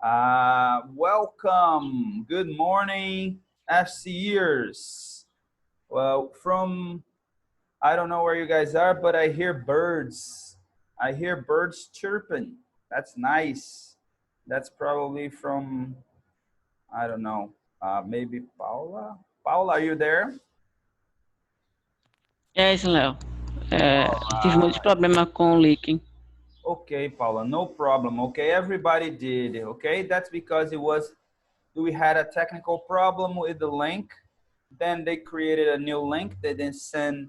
Welcome. Good morning, FCEers. Well, I don't know where you guys are, but I hear birds. I hear birds chirping. That's nice. That's probably from, I don't know, maybe Paula. Paula, are you there? Yes, Léo. All Tive muitos right. problemas com o leaking. Okay, Paula, no problem. Okay, everybody did. Okay, that's because we had a technical problem with the link. Then they created a new link. They then sent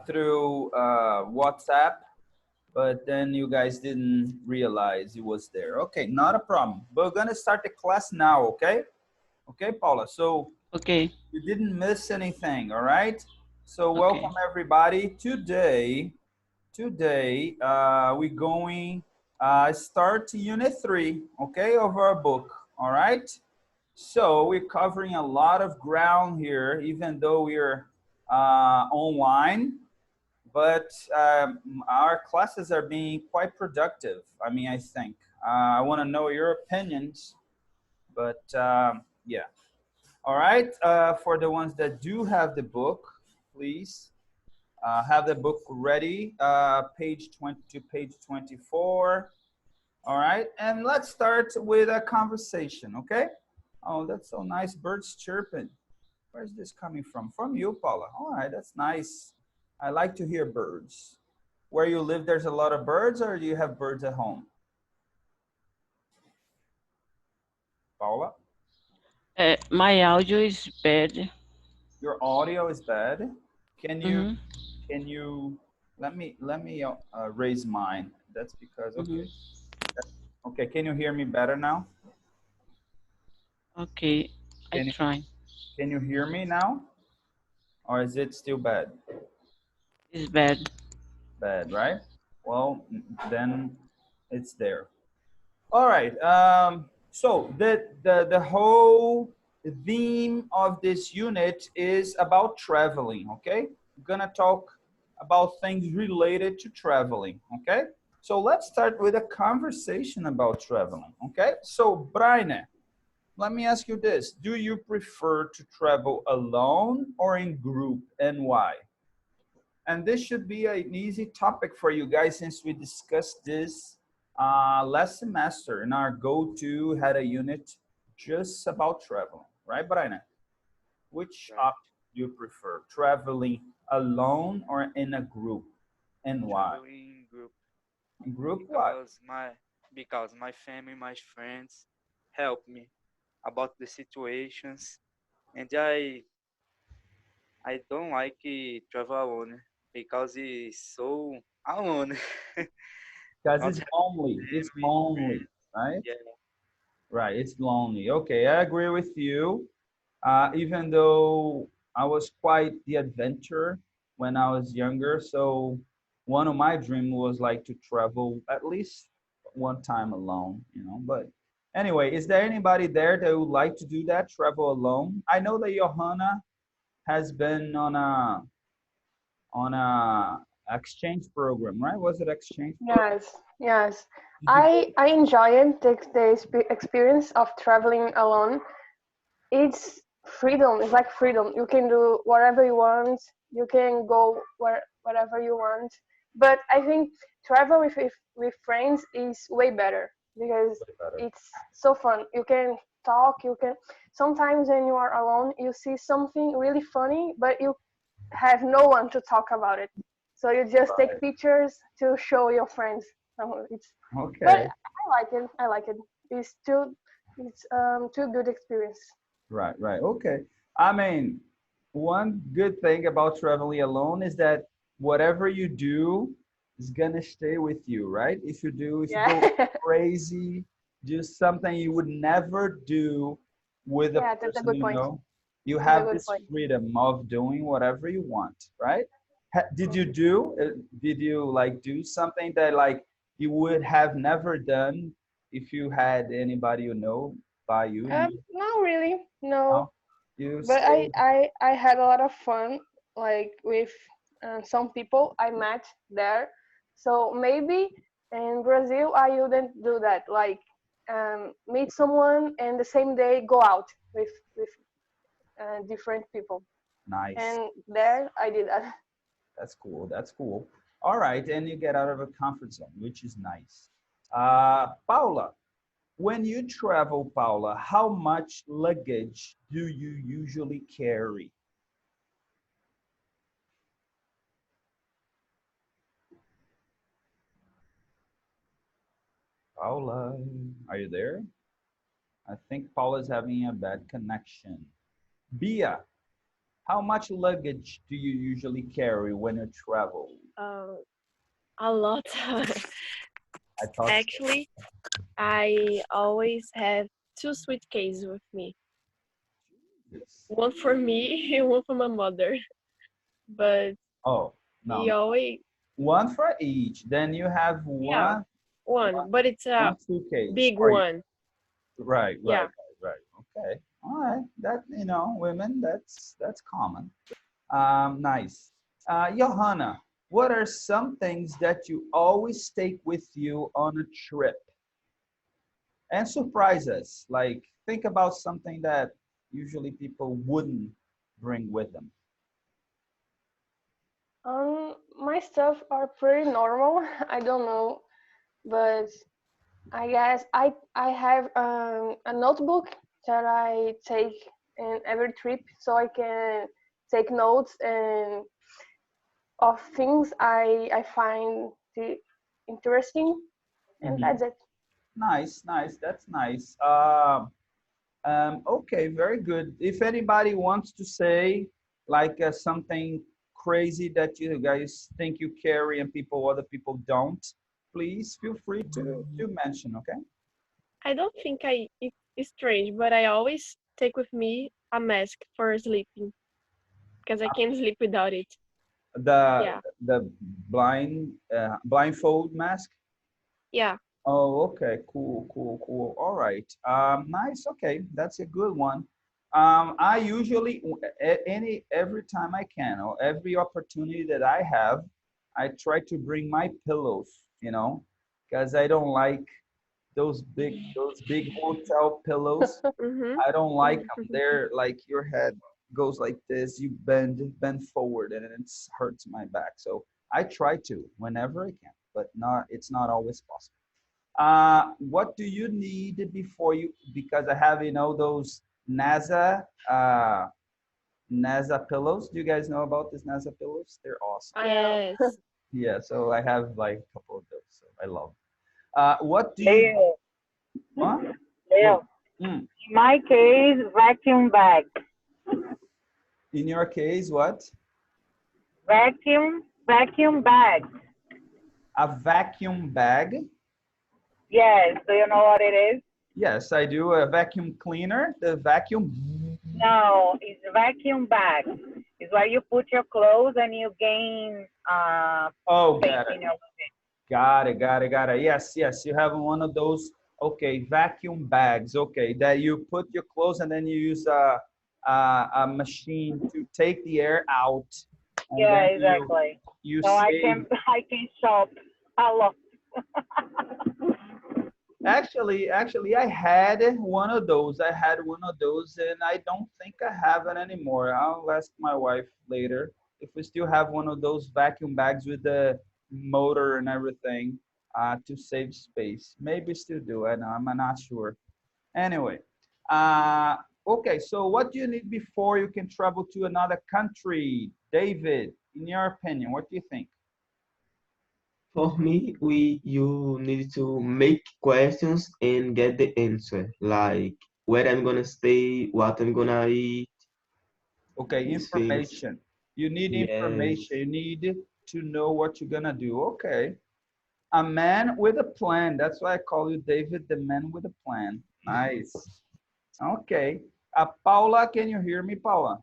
through WhatsApp, but then you guys didn't realize it was there. Okay, not a problem. But we're gonna start the class now, okay? Okay, Paula. So Ok, you didn't miss anything, all right? So ok. welcome everybody. Today we're going start Unit 3, okay, of our book, all right? So we're covering a lot of ground here, even though we're online, but our classes are being quite productive. I mean, I think. I want to know your opinions, but yeah. All right, for the ones that do have the book, please have the book ready, page 20 to page 24. All right, and let's start with a conversation, okay? Oh, that's so nice. Birds chirping. Where's this coming from? From you, Paula. All right, that's nice. I like to hear birds. Where you live, there's a lot of birds, or do you have birds at home? Paula? My audio is bad. Your audio is bad. Can you, Uhum, can you, let me raise mine. That's because, okay. uhum. Okay, can you hear me better now? Ok, I Can you, try. can you hear me now? Or is it still bad? It's bad. Bad, right? Well, then it's there. All right. So the whole theme of this unit is about traveling. Okay, we're gonna talk about things related to traveling. Okay, so let's start with a conversation about traveling. Okay, so Braine, let me ask you this: do you prefer to travel alone or in group, and why? And this should be an easy topic for you guys since we discussed this last semester in our go-to had a unit just about traveling, right, Brian? Which Right. option do you prefer, traveling alone or in a group, and why? Traveling group In group, why? because my family, my friends help me about the situations, and I don't like travel alone because it's so alone. Because Not it's have lonely. It's family, lonely, friends. right? Yeah, Right, it's lonely. Okay, I agree with you. Even though I was quite the adventurer when I was younger, so one of my dreams was like to travel at least one time alone, you know. But anyway, is there anybody there that would like to do that, travel alone? I know that Johanna has been on a exchange program, right? Was it exchange program? Yes, yes. Did you go? I enjoyed the experience of traveling alone. It's freedom. It's like freedom. You can do whatever you want. You can go wherever you want. But I think travel with friends is way better because Way better. it's so fun. You can talk. You can sometimes when you are alone, you see something really funny, but you have no one to talk about it. So you just take Right. pictures to show your friends. So it's, but Okay. I like it. I like it. It's too good experience. Right, right. Okay. I mean, one good thing about traveling alone is that whatever you do is gonna stay with you, right? If you Yeah. go crazy, do something you would never do with a Yeah, that's a person good you point. know, you That's a have good this point. freedom of doing whatever you want, right? Did you like do something that like you would have never done if you had anybody you know by you? Not really, No? no. You But stay. I had a lot of fun, like with some people I met there. So maybe in Brazil I wouldn't do that. Like meet someone and the same day go out with different people. Nice. And there I did that. That's cool. That's cool. All right, and you get out of a comfort zone, which is nice. Paula, when you travel, Paula, how much luggage do you usually carry? Paula, are you there? I think Paula's having a bad connection. Bia, how much luggage do you usually carry when you travel? Uh, a lot. I thought so. Actually, I always have two suitcases with me. Yes. One for me and one for my mother. But Oh, he no. always, One for each. Then you have yeah, one. But it's a one suitcase big for you. one. Right, Yeah. right. Okay. All right. That, you know, women, that's common. Nice. Johanna, what are some things that you always take with you on a trip? And surprise us. Like, think about something that usually people wouldn't bring with them. My stuff are pretty normal. I don't know, but I guess I have a notebook that I take in every trip so I can take notes and of things I find interesting, and Mhm. that's it. Nice, nice. That's nice. Okay, very good. If anybody wants to say like something crazy that you guys think you carry and other people don't, please feel free to mention, okay? I don't think it's strange, but I always take with me a mask for sleeping because I can't sleep without it. The Yeah. the blindfold mask. Yeah. Oh, okay, cool, cool, cool. All right. Nice. Okay, that's a good one. I usually every time I can or every opportunity that I have, I try to bring my pillows, you know, because I don't like those big hotel pillows. Mm-hmm. I don't like them. They're like your head goes like this, you bend forward, and it hurts my back. So I try to whenever I can, but not it's not always possible. What do you need before you? Because I have, you know, those NASA pillows. Do you guys know about these NASA pillows? They're awesome. Yeah. Yes. Yeah, so I have like a couple of those. So I love them. What do you? Leo, Huh? Leo. Mm. In my case, vacuum bag. In your case, what? Vacuum bag. A vacuum bag? Yes, do you know what it is? Yes, I do. A vacuum cleaner. The vacuum. No, it's vacuum bag. It's where you put your clothes and you gain Oh, space got it. in your Got it. Yes, yes. You have one of those. Okay, vacuum bags. Okay, that you put your clothes and then you use a machine to take the air out, and Yeah, then exactly. you So I save. can I can shop a lot. Actually, I had one of those. I had one of those, and I don't think I have it anymore. I'll ask my wife later if we still have one of those vacuum bags with the motor and everything to save space. Maybe still do. I know, I'm not sure. Anyway, uh, okay. So, what do you need before you can travel to another country, David? In your opinion, what do you think? For me, you need to make questions and get the answer, like where I'm gonna stay, what I'm gonna eat, Okay, these things. information. You need Yes. information. You need to know what you're gonna do. Okay. A man with a plan. That's why I call you David, the man with a plan. Nice. Okay. Paula, can you hear me, Paula?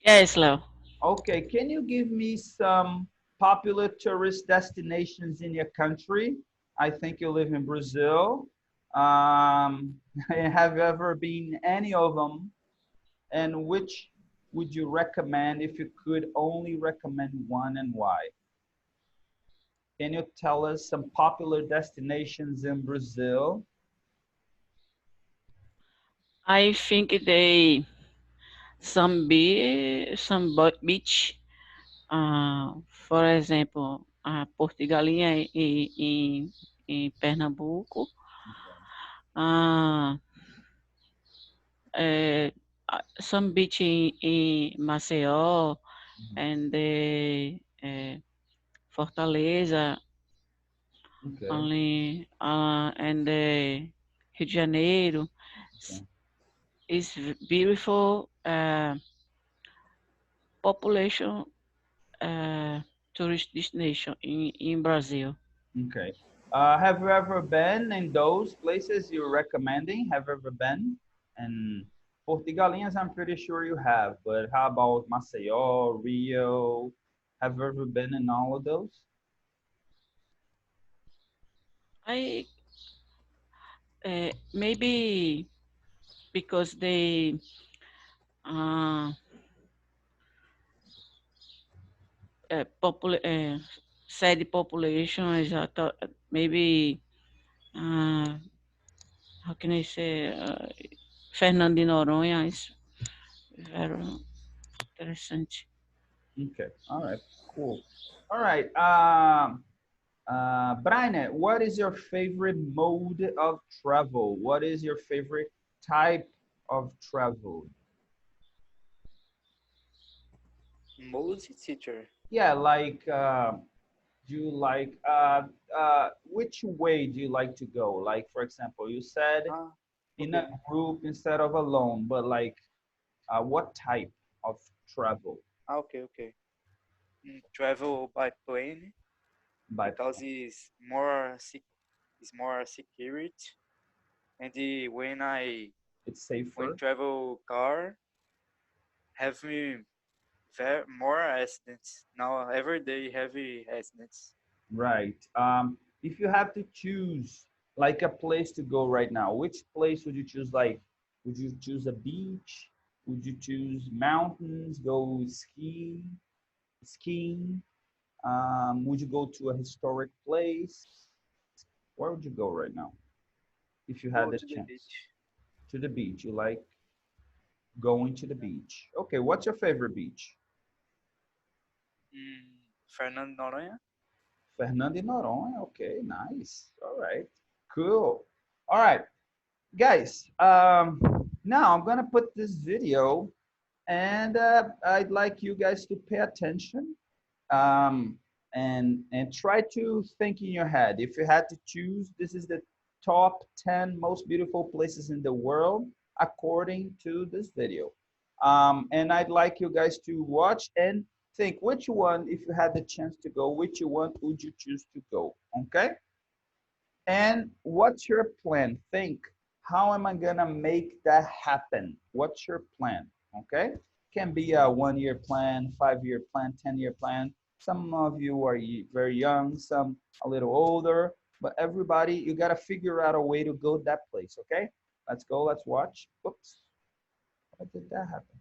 Yes, Leo. Okay. Can you give me some popular tourist destinations in your country? I think you live in Brazil. Have you ever been any of them? And which would you recommend if you could only recommend one and why? Can you tell us some popular destinations in Brazil? I think some beach, for example, Porto Galinha em Pernambuco, uh, some beach in Maceió, and Fortaleza, Okay. only, and Rio de Janeiro. Okay. It's beautiful population tourist destination in Brazil. Okay. Have you ever been in those places you're recommending? Have you ever been? And Porto Galinhas, I'm pretty sure you have, but how about Maceió, Rio? Have you ever been in all of those? I maybe because they said population is maybe how can I say Fernando de Noronha is very interessante. Okay. All right. Cool. All right. Brian, what is your favorite mode of travel? What is your favorite type of travel? Mose teacher. Yeah, like do you like which way do you like to go? Like for example, you said Ah, in okay. a group instead of alone, but like what type of travel? Okay, okay. Travel by plane By because it's more security, and it's when safer, travel car have me more accidents now every day heavy accidents. right? If you have to choose like a place to go right now, which place would you choose? Like, would you choose a beach? Would you choose mountains? Go skiing? Would you go to a historic place? Where would you go right now if you had Go the to the chance? beach. To the beach. You like going to the beach. Okay, what's your favorite beach? Fernando Noronha. Fernando de Noronha. Okay, nice. All right, cool. All right, guys. Now I'm gonna put this video, and I'd like you guys to pay attention, and try to think in your head. If you had to choose, this is the top 10 most beautiful places in the world according to this video. And I'd like you guys to watch and think which one, if you had the chance to go, which one would you choose to go, okay? And what's your plan? Think, how am I gonna make that happen? What's your plan, okay? Can be a 1-year plan, 5-year plan, 10-year plan. Some of you are very young, some a little older, but everybody, you gotta figure out a way to go that place, okay? Let's go, let's watch. Oops, how did that happen?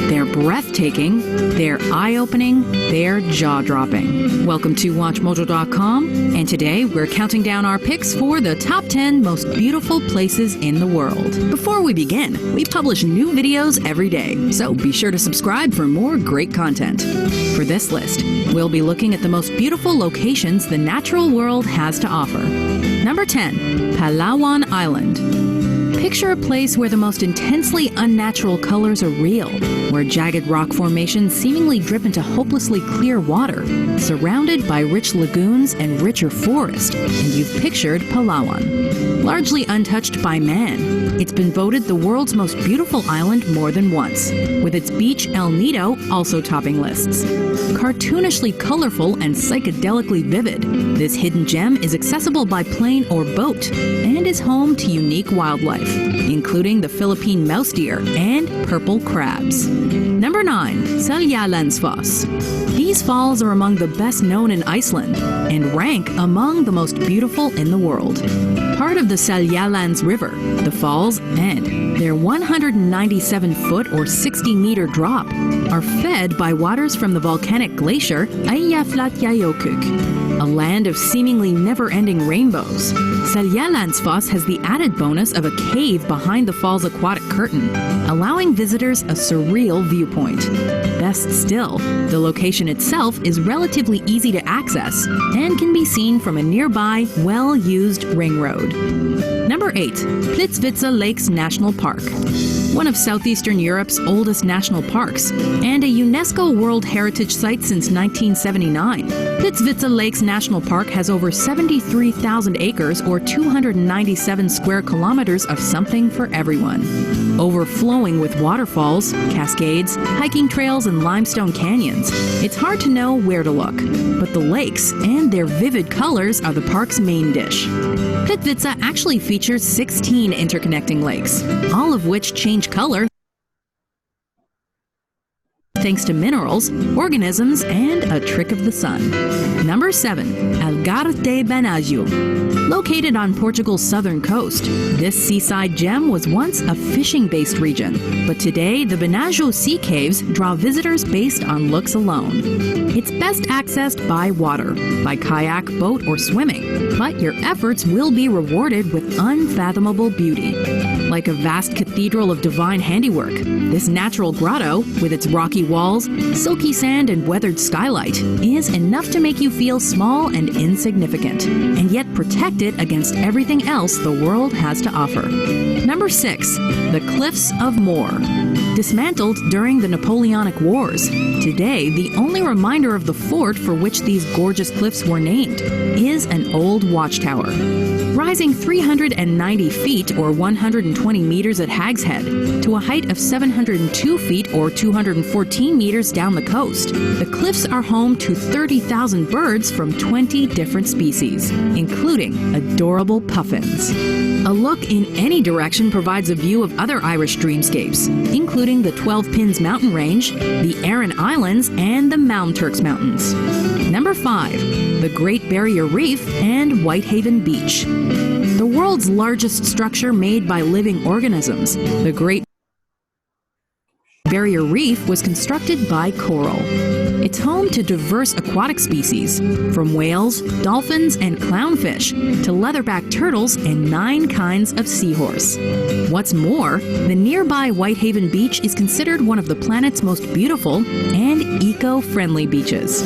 They're breathtaking, they're eye-opening, they're jaw-dropping. Welcome to WatchMojo.com, and today we're counting down our picks for the top 10 most beautiful places in the world. Before we begin, we publish new videos every day, so be sure to subscribe for more great content. For this list, we'll be looking at the most beautiful locations the natural world has to offer. Number 10, Palawan Island. Picture a place where the most intensely unnatural colors are real, where jagged rock formations seemingly drip into hopelessly clear water, surrounded by rich lagoons and richer forest, and you've pictured Palawan. Largely untouched by man, it's been voted the world's most beautiful island more than once, with its beach El Nido also topping lists. Cartoonishly colorful and psychedelically vivid, this hidden gem is accessible by plane or boat, and is home to unique wildlife. including the Philippine mouse deer and purple crabs. Number 9. Seljalandsfoss. These falls are among the best known in Iceland and rank among the most beautiful in the world. Part of the Seljalands River, the falls and their 197-foot or 60-meter drop are fed by waters from the volcanic glacier Eyjafjallajökull, a land of seemingly never-ending rainbows. Seljalandsfoss has the added bonus of a cave behind the fall's aquatic curtain, allowing visitors a surreal viewpoint. Best still, the location itself is relatively easy to access and can be seen from a nearby, well-used ring road. Number 8. Plitsvitsa Lakes National Park. One of southeastern Europe's oldest national parks and a UNESCO World Heritage Site since 1979. Plitsvitsa Lakes National Park has over 73,000 acres or 297 square kilometers of something for everyone. Overflowing with waterfalls, cascades, hiking trails, and limestone canyons, it's hard to know where to look. But the lakes and their vivid colors are the park's main dish. Plitsvitsa actually features 16 interconnecting lakes, all of which change color thanks to minerals, organisms, and a trick of the sun. Number 7. Algarve de Benaggio. Located on Portugal's southern coast, this seaside gem was once a fishing-based region, but today the Benaggio sea caves draw visitors based on looks alone. It's best accessed by water, by kayak, boat, or swimming, but your efforts will be rewarded with unfathomable beauty. Like a vast cathedral of divine handiwork, this natural grotto, with its rocky walls, silky sand, and weathered skylight, is enough to make you feel small and insignificant, and yet protected against everything else the world has to offer. Number 6. The Cliffs of Moher. Dismantled during the Napoleonic Wars, today the only reminder of the fort for which these gorgeous cliffs were named is an old watchtower. Rising 390 feet or 120 meters at Hag's Head to a height of 702 feet or 214 meters down the coast, the cliffs are home to 30,000 birds from 20 different species, including adorable puffins. A look in any direction provides a view of other Irish dreamscapes, including the 12 Pins mountain range, the Aran Islands, and the Mound Turks Mountains. Number 5. The Great Barrier Reef and Whitehaven Beach. The world's largest structure made by living organisms, the Great Barrier Reef was constructed by coral. It's home to diverse aquatic species, from whales, dolphins, and clownfish to leatherback turtles and 9 kinds of seahorse. What's more, the nearby Whitehaven Beach is considered one of the planet's most beautiful and eco-friendly beaches.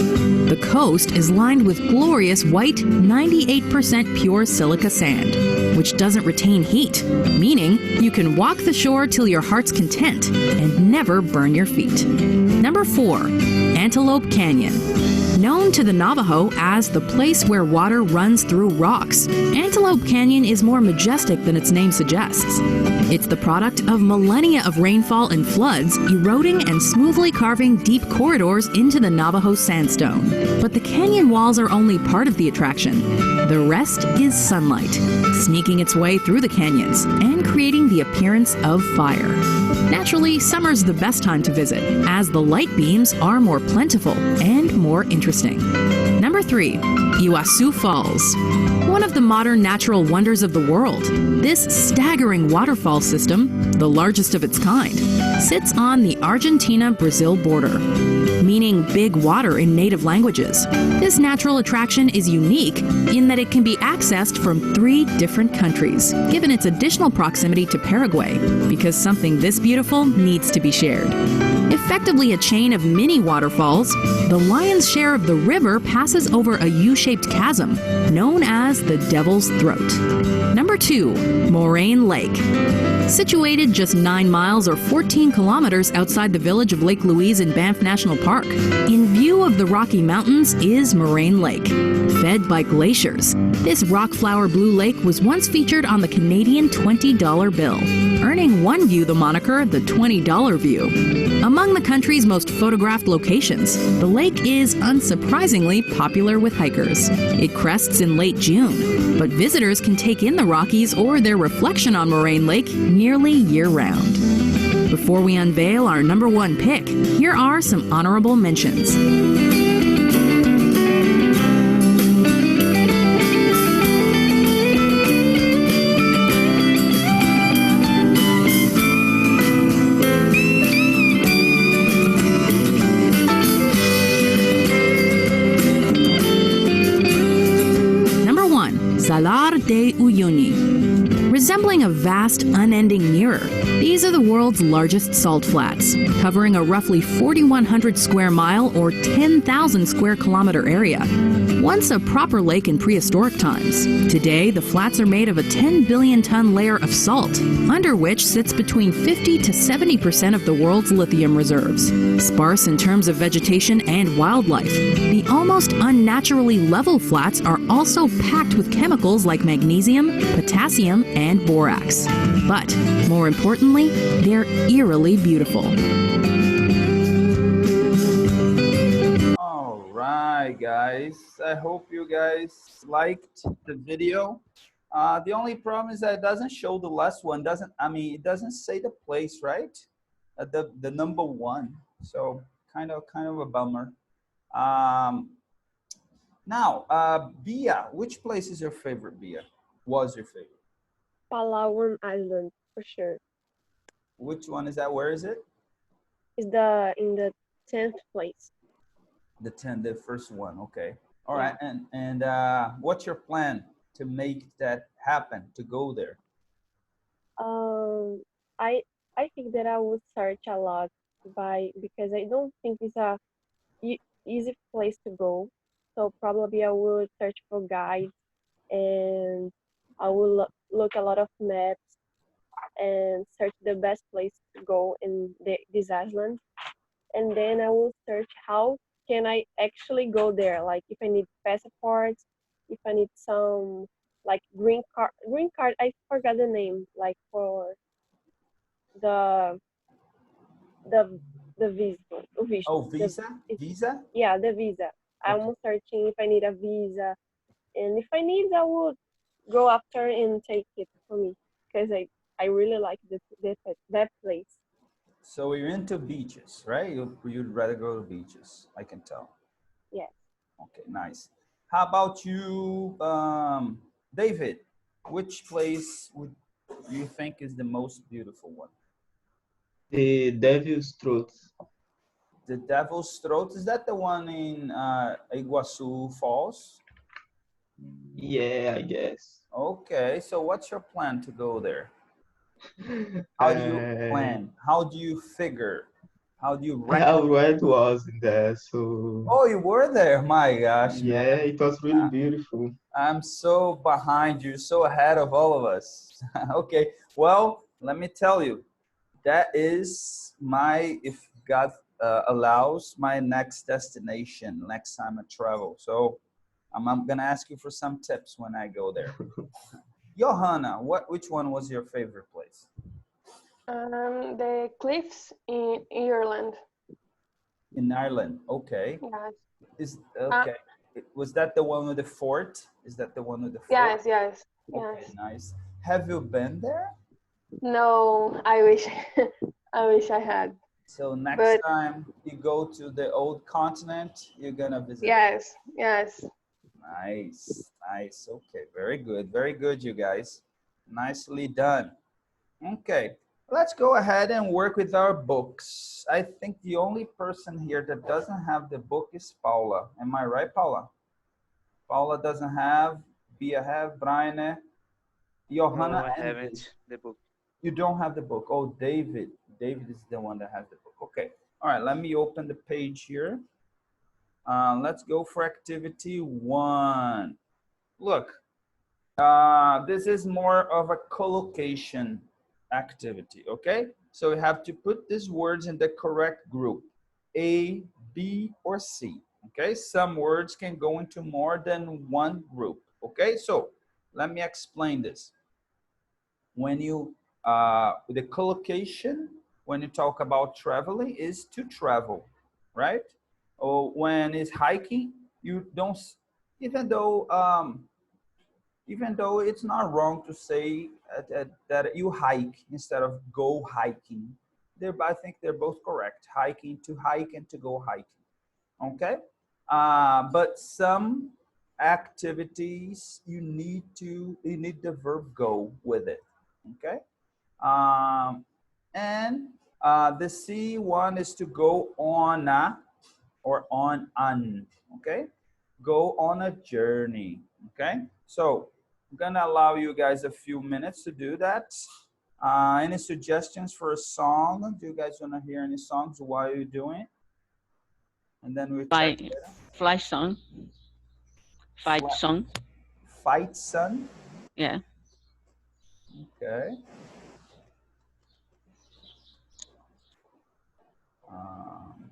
The coast is lined with glorious white, 98% pure silica sand, which doesn't retain heat, meaning you can walk the shore till your heart's content and never burn your feet. Number 4. Antelope Canyon. Known to the Navajo as the place where water runs through rocks, Antelope Canyon is more majestic than its name suggests. It's the product of millennia of rainfall and floods eroding and smoothly carving deep corridors into the Navajo sandstone. But the canyon walls are only part of the attraction. The rest is sunlight, sneaking its way through the canyons and creating the appearance of fire. Naturally, summer's the best time to visit, as the light beams are more plentiful and more interesting. Number 3. Iguazu Falls. One of the modern natural wonders of the world, this staggering waterfall system, the largest of its kind, sits on the Argentina-Brazil border, meaning big water in native languages. This natural attraction is unique in that it can be accessed from 3 different countries, given its additional proximity to Paraguay, because something this beautiful needs to be shared. Effectively a chain of mini waterfalls, the lion's share of the river passes over a U-shaped chasm known as the Devil's Throat. Number 2. Moraine Lake. Situated just 9 miles or 14 kilometers outside the village of Lake Louise in Banff National Park, in view of the Rocky Mountains is Moraine Lake. Fed by glaciers, this rock flower blue lake was once featured on the Canadian $20 bill, earning one view the moniker the $20 view. A Among the country's most photographed locations, the lake is unsurprisingly popular with hikers. It crests in late June, but visitors can take in the Rockies or their reflection on Moraine Lake nearly year-round. Before we unveil our number one pick, here are some honorable mentions. Salar de Uyuni. Resembling a vast, unending mirror, these are the world's largest salt flats, covering a roughly 4,100 square mile or 10,000 square kilometer area. Once a proper lake in prehistoric times, today the flats are made of a 10 billion ton layer of salt, under which sits between 50 to 70% of the world's lithium reserves. Sparse in terms of vegetation and wildlife, the almost unnaturally level flats are also packed with chemicals like magnesium, potassium, and borax. But, more importantly, they're eerily beautiful. All right, guys. I hope you guys liked the video. The only problem is that it doesn't show the last one. It doesn't say the place, right? The number one. So kind of a bummer. Now, Bia, which place is your favorite, Bia? Was your favorite? Palawan Island, for sure. Which one is that? Where is it? It's in the 10th place. The first one. Okay. All right. And what's your plan to make that happen, to go there? I think that I would search a lot because I don't think it's a easy place to go. So probably I would search for guides, and I will look a lot of maps and search the best place to go in this island. And then I will search how can I actually go there, like if I need passports, if I need some like green card, I forgot the name, like for the visa. Oh, visa? Visa? Yeah, the visa. Okay. I'm searching if I need a visa, and if I need, I will go after and take it for me because I really like that place. So you're into beaches, right? You'd rather go to beaches, I can tell. Yes. Okay, nice. How about you, David? Which place would you think is the most beautiful one? The Devil's Throat. The Devil's Throat, is that the one in Iguazu Falls? Yeah, I guess. Okay, so what's your plan to go there? How do you plan? How do you figure? How do you I already was in there, so. Oh, you were there? My gosh. Yeah, man. it was really beautiful. I'm so behind you, so ahead of all of us. Okay, well, let me tell you, that is if God allows, my next destination, next time I travel. So I'm gonna ask you for some tips when I go there. Johanna, which one was your favorite place? The cliffs in Ireland. In Ireland, okay. Yes. Okay. Was that the one with the fort? Is that the one with the fort? Yes. Okay, Yes. nice. Have you been there? No, I wish I wish I had. So next time you go to the old continent, you're gonna visit. Yes. Nice. Okay, very good, you guys. Nicely done. Okay, let's go ahead and work with our books. I think the only person here that doesn't have the book is Paula. Am I right, Paula? Paula doesn't have. Bia have. Brian, Johanna. No, I haven't the book. You don't have the book. Oh, David. David is the one that has the book. Okay. All right, let me open the page here. Let's go for activity 1. Look, this is more of a collocation activity, okay? So we have to put these words in the correct group, A, B, or C, okay? Some words can go into more than one group, okay? So let me explain this. When you, the collocation when you talk about traveling is to travel, right? Or when it's hiking, you don't, even though it's not wrong to say that you hike instead of go hiking. I think they're both correct. Hiking, to hike, and to go hiking. Okay, but some activities you need the verb go with it. Okay, and the C one is to go on a or on an. Okay, go on a journey. Okay, so I'm gonna allow you guys a few minutes to do that. Any suggestions for a song? Do you guys want to hear any songs while you're doing it? And then we check By Fly Song. Fight Song. Fight Sun. Yeah. Okay. Um,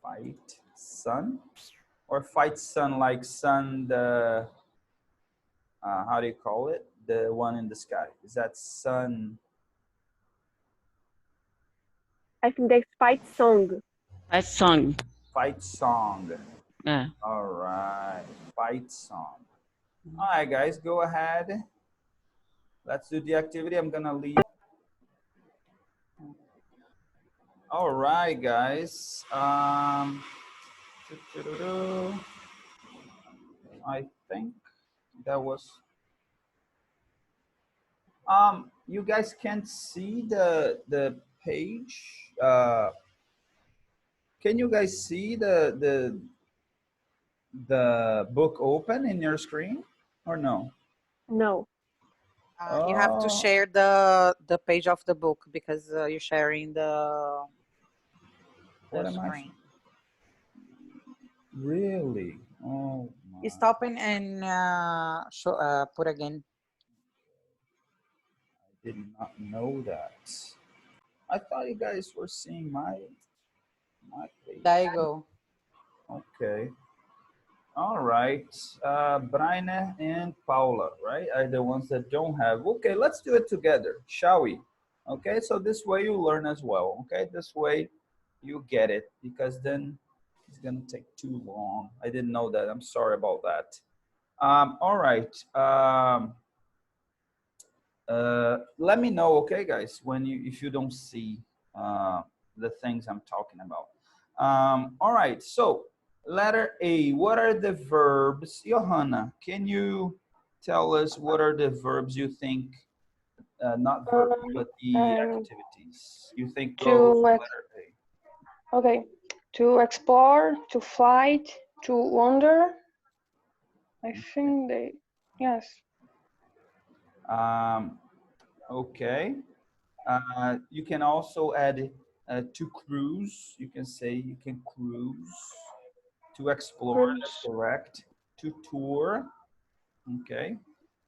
Fight Sun, or Fight Sun like sun the how do you call it? The one in the sky. Is that sun? I think that's Fight Song. Fight Song. Fight Song. Yeah. All right. Fight Song. All right, guys, go ahead. Let's do the activity. I'm gonna leave. All right, guys. I think that was. You guys can't see the page. Can you guys see the book open in your screen or no? No. You have to share the page of the book because you're sharing the screen. Really? Oh. You stop and put again. I did not know that. I thought you guys were seeing my page. There you go. Okay. All right. Braine and Paula, right, are the ones that don't have. Okay, let's do it together, shall we? Okay, so this way you learn as well. Okay, this way you get it, because then it's gonna take too long. I didn't know that. I'm sorry about that. All right. Let me know, okay, guys, when if you don't see the things I'm talking about. All right, so letter A, what are the verbs? Johanna, can you tell us what are the verbs you think, not verbs, but the activities you think go to letter A? Okay, to explore, to fight, to wander. I think they, yes. Okay. You can also add to cruise. You can say you can cruise. To explore, that's correct. To tour, okay.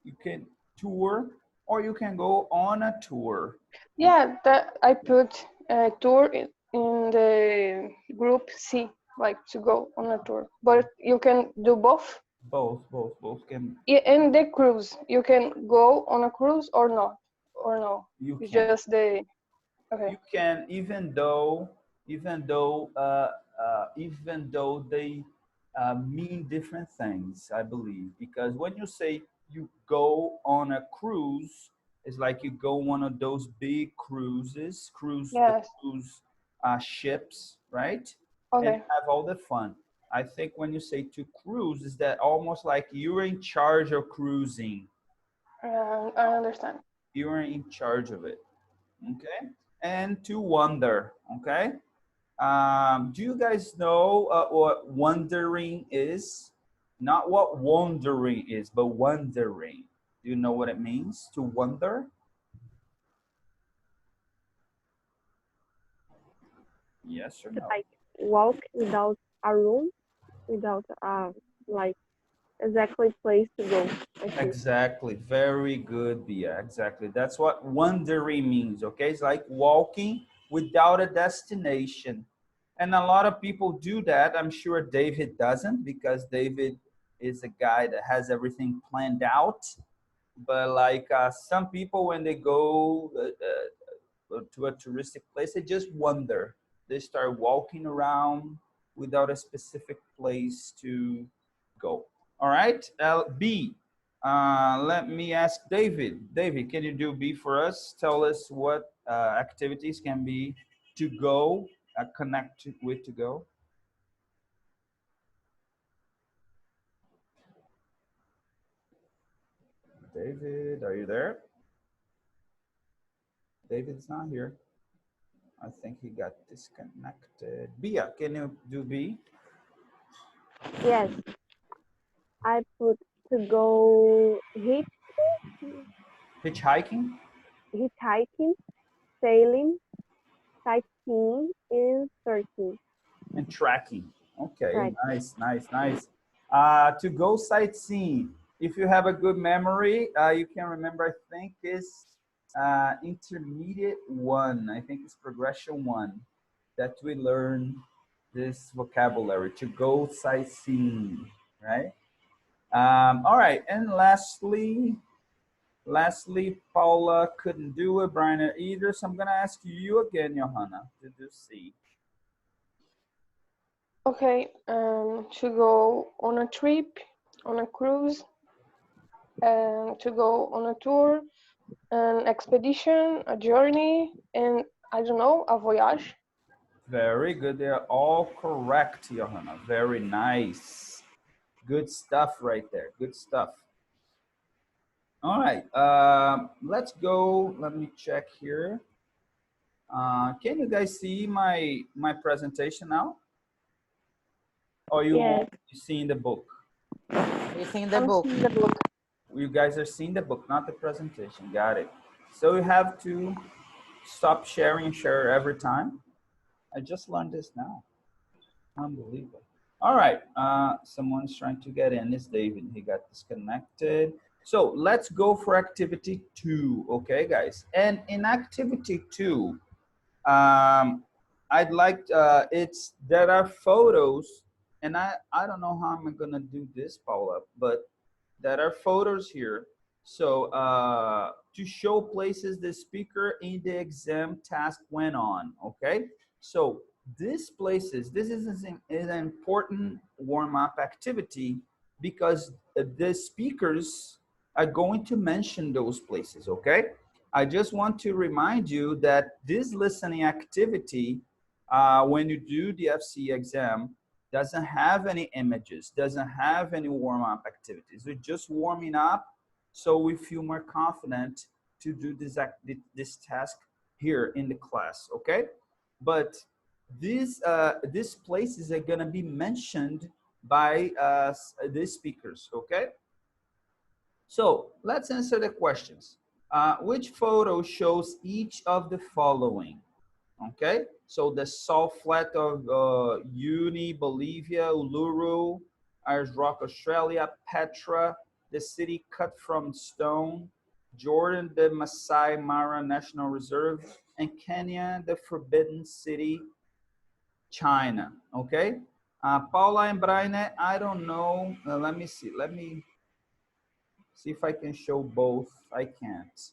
You can tour, or you can go on a tour. Yeah, that I put a tour in the group C, like to go on a tour. But you can do both. Both can. Yeah, and the cruise, you can go on a cruise or not, or no. You it's can. just the. Okay. You can, even though they mean different things, I believe, because when you say you go on a cruise, it's like you go one of those big cruises, Yes. cruise ships, right? Okay. And have all the fun. I think when you say to cruise, is that almost like you're in charge of cruising. I understand. You're in charge of it, okay? And to wander, okay? Do you guys know what wandering is? Not what wandering is, but wandering. Do you know what it means to wander? Yes or no? Like walk without a room, without like exactly place to go. Exactly. Very good, Bia. Exactly. That's what wandering means, okay? It's like walking without a destination. And a lot of people do that. I'm sure David doesn't, because David is a guy that has everything planned out. But like some people, when they go to a touristic place, they just wander. They start walking around without a specific place to go. All right, B. Let me ask David. David, can you do B for us? Tell us what activities can be to go, connect with to go. David, are you there? David's not here. I think he got disconnected. Bia, can you do B? Yes, I put to go Hitchhiking? hitchhiking, sailing, sightseeing, and surfing. And tracking. Okay, Right. nice, nice, nice. To go sightseeing, if you have a good memory, you can remember, I think it's intermediate one. I think it's progression one that we learn this vocabulary, to go sightseeing, right? All right, and lastly, Paula couldn't do it, Brian either, so I'm gonna ask you again, Johanna, to do C. Okay, to go on a trip, on a cruise, to go on a tour, an expedition, a journey, and I don't know, a voyage. Very good. They're all correct, Johanna. Very nice. Good stuff right there. Good stuff. All right. Let's go. Let me check here. Can you guys see my presentation now? Or you Yes. seeing the book? You're seeing the I'm book. seeing the book. You guys are seeing the book, not the presentation. Got it. So you have to stop sharing and share every time. I just learned this now. Unbelievable. All right, someone's trying to get in. It's David. He got disconnected. So let's go for activity 2, okay, guys? And in activity 2, I'd like there are photos, and I don't know how I'm gonna do this, Paula, but there are photos here. So to show places the speaker in the exam task went on, okay? So these places, this is an important warm-up activity because the speakers are going to mention those places, okay? I just want to remind you that this listening activity, when you do the FCE exam, doesn't have any images, doesn't have any warm-up activities. We're just warming up so we feel more confident to do this task here in the class, okay? But these places are gonna be mentioned by the speakers, okay? So let's answer the questions. Which photo shows each of the following? Okay, so the salt flat of Uni, Bolivia, Uluru, Ayers Rock, Australia, Petra, the city cut from stone, Jordan, the Masai Mara National Reserve, and Kenya, the Forbidden City, China. Okay, Paula and Brian, I don't know. Let me see. Let me see if I can show both. I can't.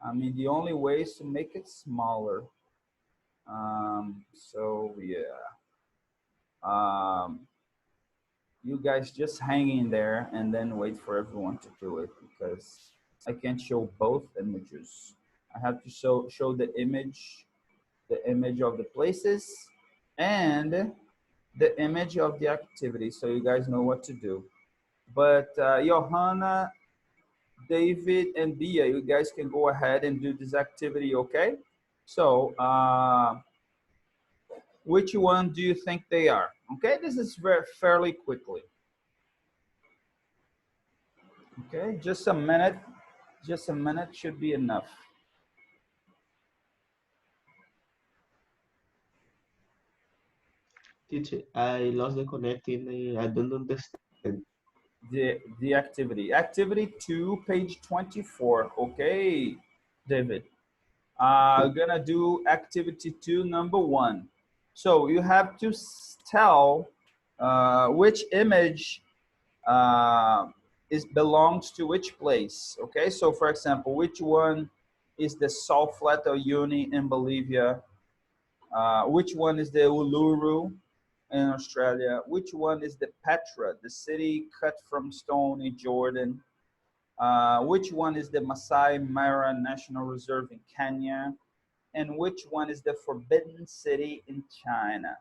I mean, the only way is to make it smaller. So yeah, you guys just hang in there and then wait for everyone to do it because I can't show both images. I have to show the image of the places and the image of the activity so you guys know what to do. But Johanna, David, and Bia, you guys can go ahead and do this activity, okay? So which one do you think they are? Okay, this is fairly quickly. Okay, just a minute should be enough. Teacher, I lost the connecting. I don't understand. The activity. Activity 2, page 24. Okay, David. We're gonna do activity 2, number 1. So you have to tell which image belongs to which place. Okay, so for example, which one is the Salt Flat of Uyuni in Bolivia? Which one is the Uluru in Australia? Which one is the Petra, the city cut from stone in Jordan? Which one is the Masai Mara National Reserve in Kenya? And which one is the Forbidden City in China?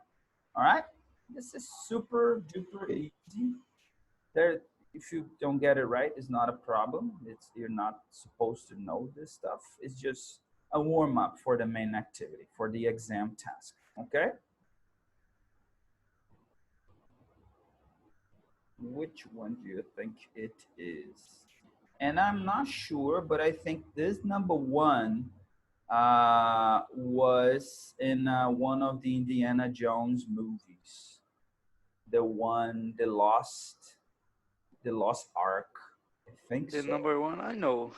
All right, this is super duper easy. There, if you don't get it right, it's not a problem. You're not supposed to know this stuff. It's just a warm up for the main activity, for the exam task. Okay. Which one do you think it is? And I'm not sure, but I think this number one was in one of the Indiana Jones movies. The one, the Lost Ark. I think The so. number one, I know.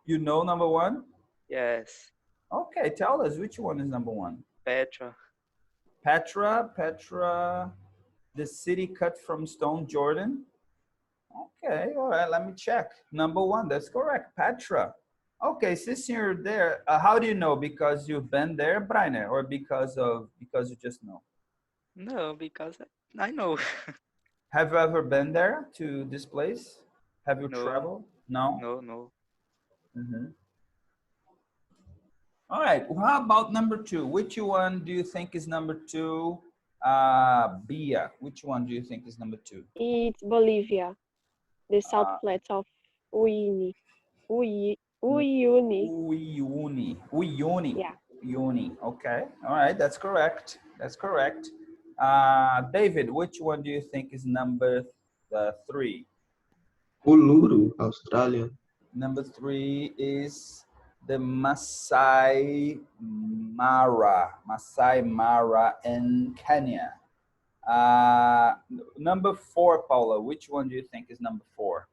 You know number one? Yes. Okay, tell us which one is number one. Petra. Petra, the city cut from stone, Jordan. Okay, all right, let me check. Number one, that's correct, Petra. Okay, since you're there, how do you know? Because you've been there, Brainer, or because you just know? No, because I know. Have you ever been there to this place? Have you No. traveled? No? No. Mm-hmm. All right, how about number two? Which one do you think is number two? Bia, which one do you think is number two? It's Bolivia, the South Flats of Uyuni. Uyuni. Uyuni. Yeah. Uni. Okay. All right. That's correct. That's correct. David, which one do you think is number three? Uluru, Australia. Number three is the Masai Mara in Kenya. Number four, Paula, which one do you think is number four?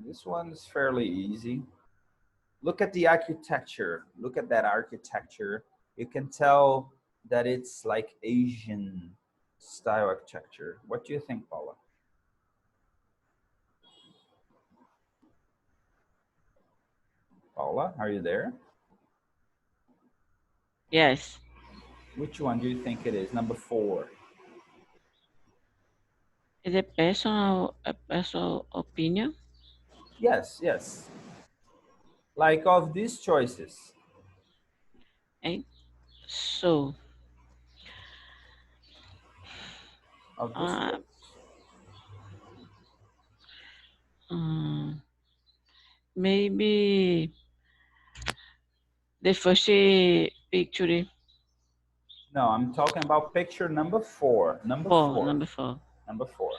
This one's fairly easy. Look at the architecture. Look at that architecture. You can tell that it's like Asian style architecture. What do you think, Paula? Paula, are you there? Yes. Which one do you think it is? Number four. Is it a personal opinion? Yes, yes. Like of these choices. Okay. So, Of this maybe the first picture. No, I'm talking about picture number four. Number four. Number four. Number four.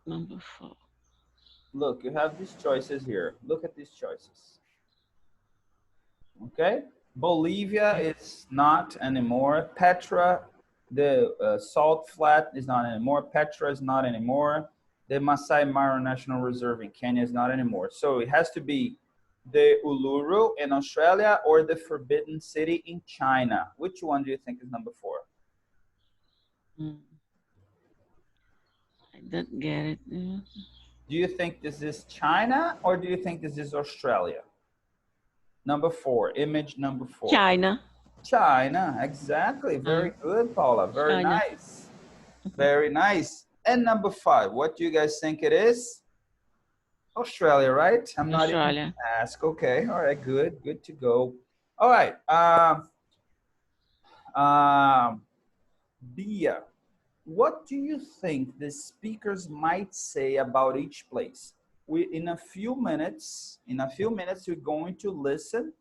Number four. Look, you have these choices here. Look at these choices. Okay, Bolivia is not anymore. Petra, the salt flat is not anymore. Petra is not anymore. The Masai Mara National Reserve in Kenya is not anymore. So it has to be the Uluru in Australia or the Forbidden City in China. Which one do you think is number four? I don't get it. Do you think this is China or do you think this is Australia? Number four, image number four. China. China, exactly. Very good, Paula. Very China. nice. Very nice. And number five, what do you guys think it is? Australia, right? I'm not even Australia. ask. Okay. All right. Good. Good to go. All right. Bia, what do you think the speakers might say about each place? In a few minutes, we're going to listen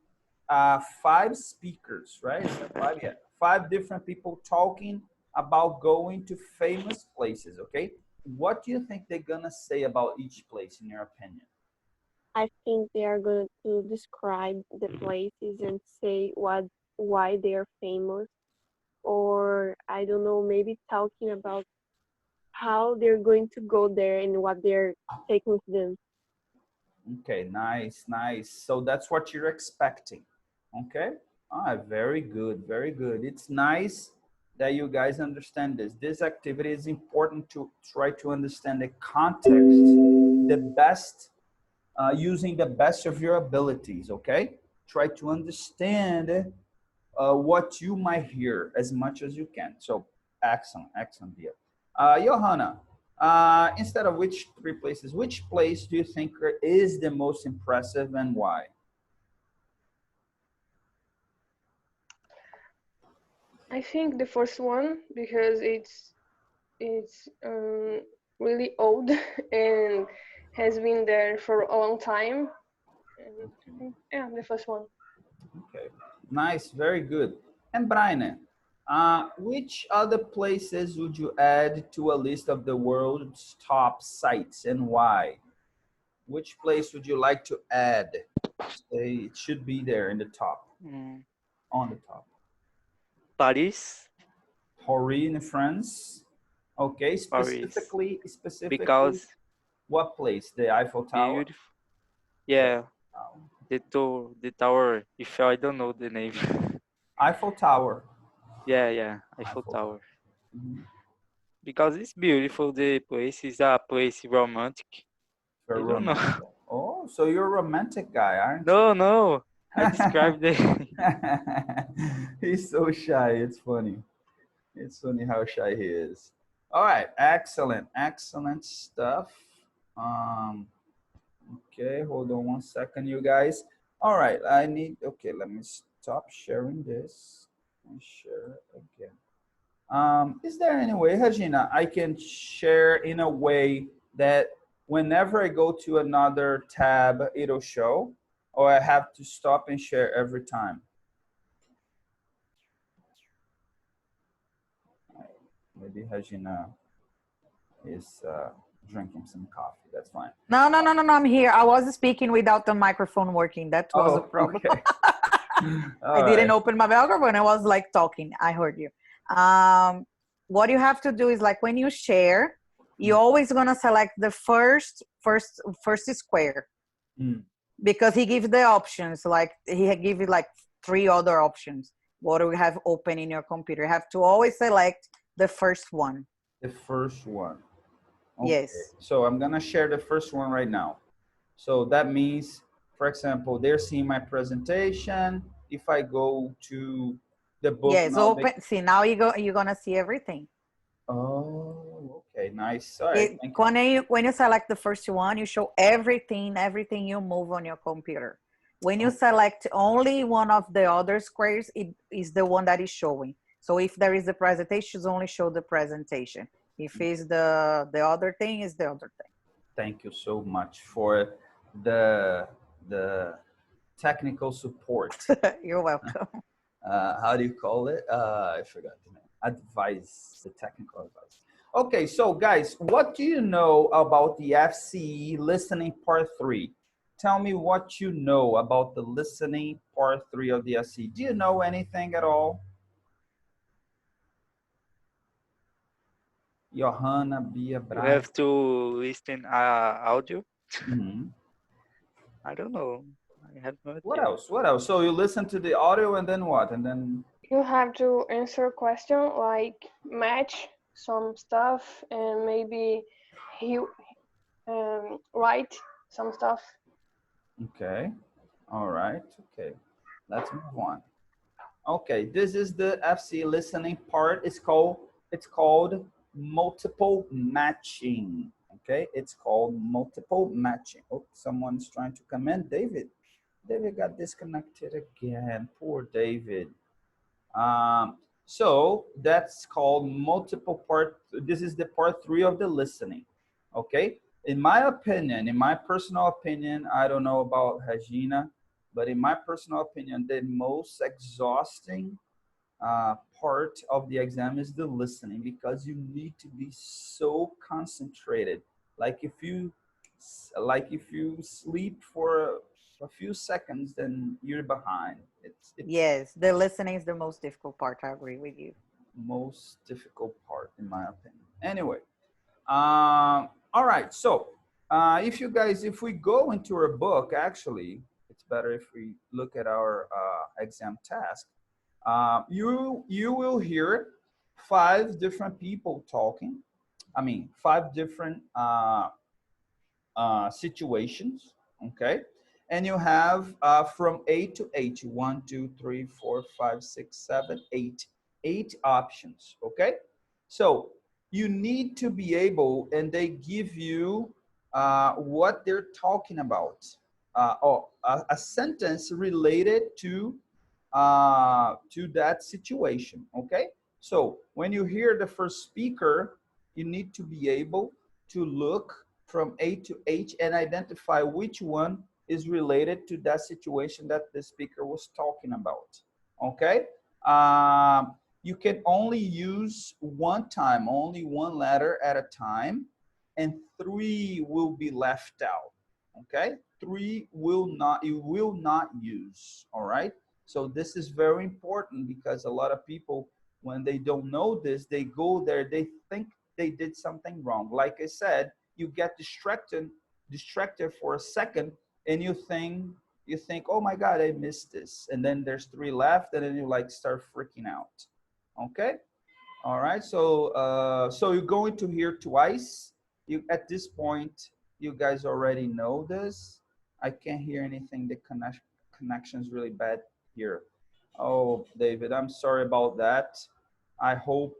five speakers, right? Five, yeah. Five different people talking about going to famous places, okay? What do you think they're gonna say about each place, in your opinion? I think they are going to describe the places and say why they are famous, or I don't know, maybe talking about how they're going to go there and what they're taking with them. Okay, nice, nice. So that's what you're expecting, okay? All right, very good, very good. It's nice that you guys understand this. This activity is important to try to understand the context, the best, using the best of your abilities, okay? Try to understand what you might hear as much as you can. So excellent, excellent, Bia. Johanna, instead of which three places, which place do you think is the most impressive and why? I think the first one because it's really old and has been there for a long time. And I think, yeah, the first one. Okay, nice, very good. And Brian, which other places would you add to a list of the world's top sites and why? Which place would you like to add? Say it should be there in the top, on the top. Paris. Paris in France. Okay, specifically, because what place? The Eiffel Tower? Beautiful. Yeah, the tower. If I don't know the name. Eiffel Tower. Yeah, Eiffel Tower. Because it's beautiful. The place is a place romantic. Very I don't romantic. know. Oh, so you're a romantic guy, aren't you? No. I described it. He's so shy. It's funny. It's funny how shy he is. All right, excellent, excellent stuff. Okay, hold on one second, you guys. All right, okay, let me stop sharing this and share again. Is there any way, Regina, I can share in a way that whenever I go to another tab, it'll show, or I have to stop and share every time? Maybe Regina is drinking some coffee. That's fine. No, I'm here. I was speaking without the microphone working. That was a problem. Okay. I didn't open my microphone. I was like talking. I heard you. What you have to do is like when you share, you're always gonna select the first square, because he gives the options. Like he gives you like 3 other options. What do we have open in your computer? You have to always select the first one. The first one. Okay. Yes. So I'm gonna share the first one right now. So that means, for example, they're seeing my presentation. If I go to the book. Yes, open. See, now you're gonna see everything. Oh, okay, nice. All right. When you select the first one, you show everything you move on your computer. When you select only one of the other squares, it is the one that is showing. So if there is a presentation, only show the presentation. If it's the other thing, is the other thing. Thank you so much for the technical support. You're welcome. How do you call it? I forgot the name. Advice, the technical advice. Okay, so guys, what do you know about the FCE listening part 3? Tell me what you know about the listening part 3 of the FCE. Do you know anything at all? Johanna, Bia, Brian. You have to listen audio. I don't know. I have no idea. What else? What else? So you listen to the audio and then what? And then you have to answer a question, like match some stuff and maybe write some stuff. Okay. All right. Okay. Let's move on. Okay. This is the FCE listening part. It's called multiple matching. Okay. It's called multiple matching. Oh, someone's trying to come in. David got disconnected again. Poor David. So that's called multiple part. This is the part 3 of the listening. Okay. In my opinion, in my personal opinion, I don't know about Regina, but in my personal opinion, the most exhausting part of the exam is the listening, because you need to be so concentrated. Like if you sleep for a few seconds, then you're behind. Yes, the listening is the most difficult part. I agree with you. Most difficult part, in my opinion. Anyway, all right. So if we go into our book, actually, it's better if we look at our exam task. You will hear 5 different people talking. I mean, 5 different situations, okay? And you have from A to H, 1, 2, 3, 4, 5, 6, 7, 8, 8 options, okay? So you need to be able, and they give you what they're talking about, or a sentence related to that situation, okay? So when you hear the first speaker, you need to be able to look from A to H and identify which one is related to that situation that the speaker was talking about, okay? You can only use one time, only one letter at a time, and 3 will be left out, okay? 3 will not, you will not use, all right? So this is very important because a lot of people, when they don't know this, they go there, they think they did something wrong. Like I said, you get distracted for a second, and you think, oh my God, I missed this. And then there's 3 left, and then you like start freaking out. Okay? All right, so you're going to hear twice. You at this point, you guys already know this. I can't hear anything. The connection's really bad here. Oh, David, I'm sorry about that. I hope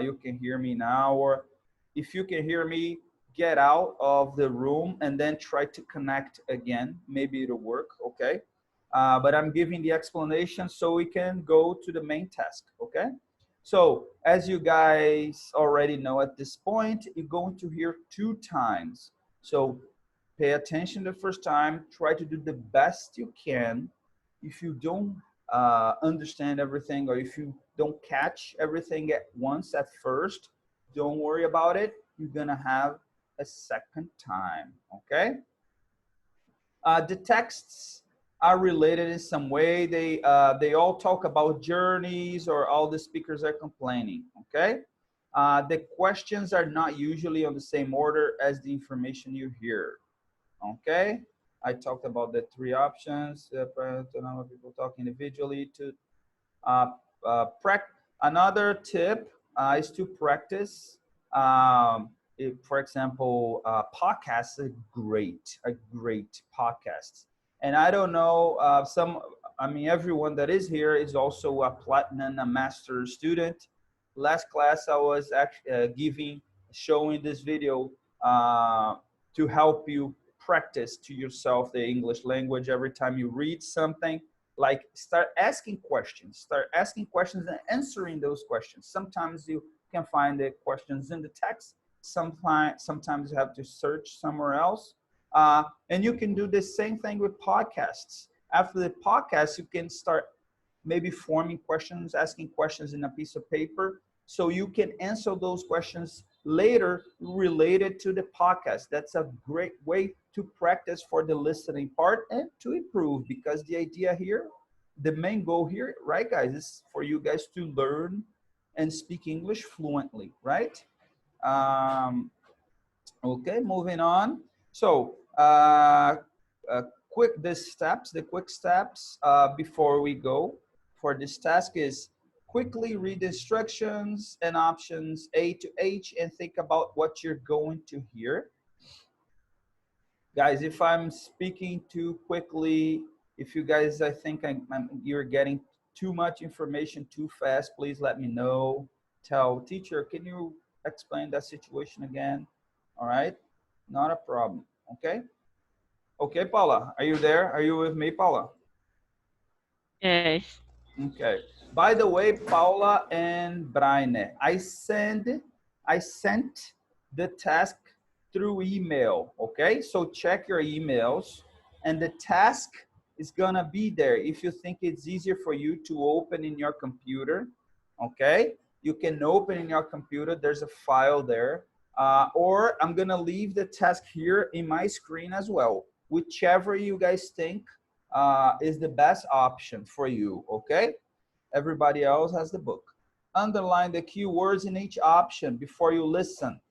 you can hear me now, or if you can hear me, get out of the room and then try to connect again. Maybe it'll work, okay? But I'm giving the explanation so we can go to the main task, okay? So as you guys already know at this point, you're going to hear 2 times. So pay attention the first time, try to do the best you can. If you don't understand everything, or if you don't catch everything at once at first, don't worry about it. You're gonna have a second time, okay? The texts are related in some way. They all talk about journeys, or all the speakers are complaining, okay? The questions are not usually on the same order as the information you hear, okay? I talked about the 3 options, people talk individually to another tip is to practice. If, for example, podcasts are a great podcast. And I don't know, everyone that is here is also a platinum, a master student. Last class I was actually showing this video to help you practice to yourself the English language. Every time you read something, like start asking questions and answering those questions. Sometimes you can find the questions in the text. Sometimes you have to search somewhere else. And you can do the same thing with podcasts. After the podcast, you can start maybe forming questions, asking questions in a piece of paper, so you can answer those questions later related to the podcast. That's a great way to practice for the listening part and to improve, because the idea here, the main goal here, right guys, is for you guys to learn and speak English fluently, right? Okay, moving on. So the quick steps before we go for this task is quickly read the instructions and options A to H and think about what you're going to hear. Guys, if I'm speaking too quickly, if you guys, I think you're getting too much information too fast, please let me know. Tell teacher, can you explain that situation again? All right, not a problem, okay? Okay, Paula, are you there? Are you with me, Paula? Yes. Okay. By the way, Paula and Braine, I sent the task through email, okay? So check your emails, and the task is gonna be there. If you think it's easier for you to open in your computer, okay? You can open in your computer, there's a file there. Or I'm gonna leave the task here in my screen as well. Whichever you guys think is the best option for you, okay? Everybody else has the book. Underline the keywords in each option before you listen.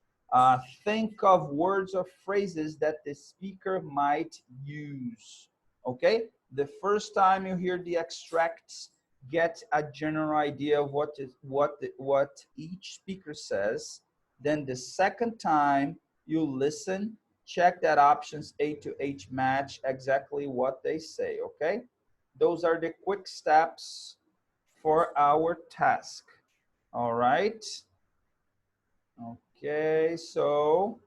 Think of words or phrases that the speaker might use, okay? The first time you hear the extracts, get a general idea of what each speaker says. Then the second time you listen, check that options A to H match exactly what they say, okay? Those are the quick steps for our task, all right? Okay, so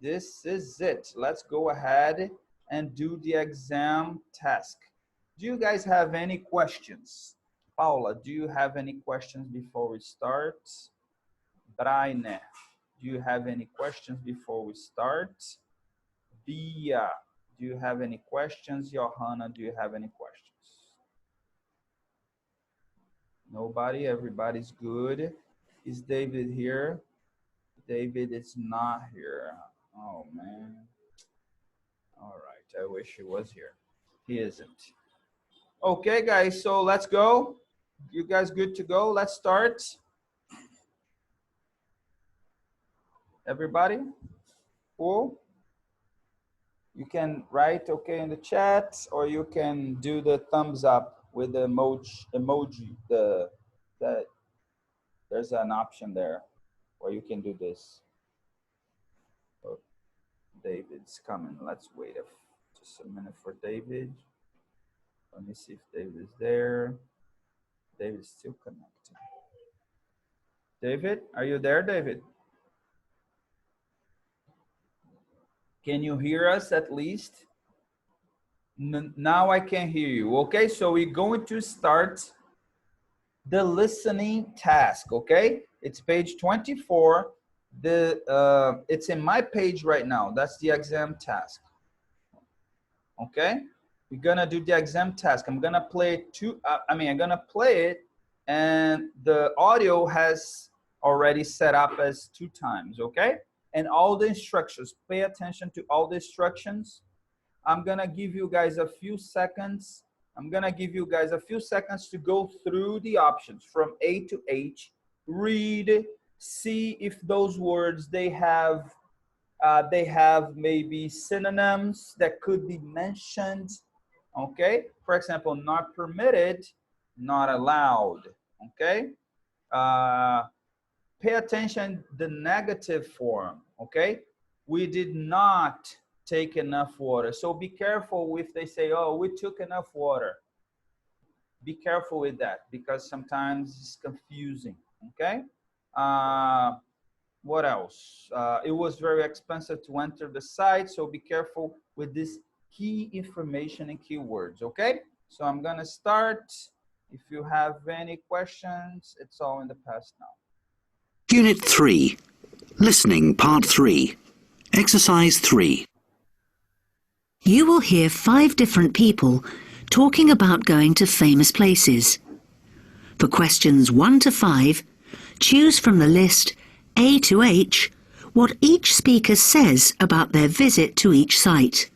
this is it. Let's go ahead and do the exam task. Do you guys have any questions? Paula, do you have any questions before we start? Braine, do you have any questions before we start? Bia, do you have any questions? Johanna, do you have any questions? Nobody, everybody's good. Is David here? David is not here. Oh man. All right, I wish he was here. He isn't. Okay, guys, so let's go. You guys good to go? Let's start. Everybody? Cool? You can write okay in the chat, or you can do the thumbs up with the emoji. There's an option there where you can do this. Oh, David's coming. Let's wait just a minute for David. Let me see if David is there. David's still connecting. David, are you there, David? Can you hear us at least? Now I can hear you. Okay, so we're going to start the listening task, okay? It's page 24. It's in my page right now. That's the exam task. Okay? We're gonna do the exam task. I'm gonna play it I'm gonna play it, and the audio has already set up as 2 times, okay? And all the instructions, pay attention to all the instructions. I'm gonna give you guys a few seconds. I'm gonna give you guys a few seconds to go through the options from A to H, read, see if those words they have maybe synonyms that could be mentioned, okay? For example, not permitted, not allowed, okay? Pay attention the negative form, okay? We did not take enough water. So be careful if they say, oh, we took enough water. Be careful with that because sometimes it's confusing, okay? What else? It was very expensive to enter the site, so be careful with this key information and keywords, okay? So I'm gonna start. If you have any questions, it's all in the past now. Unit 3, Listening, Part 3, Exercise 3. You will hear 5 different people talking about going to famous places. For questions 1 to 5, choose from the list A to H what each speaker says about their visit to each site.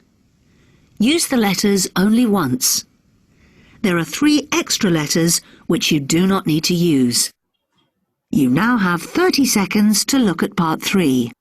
Use the letters only once. There are 3 extra letters which you do not need to use. You now have 30 seconds to look at Part 3.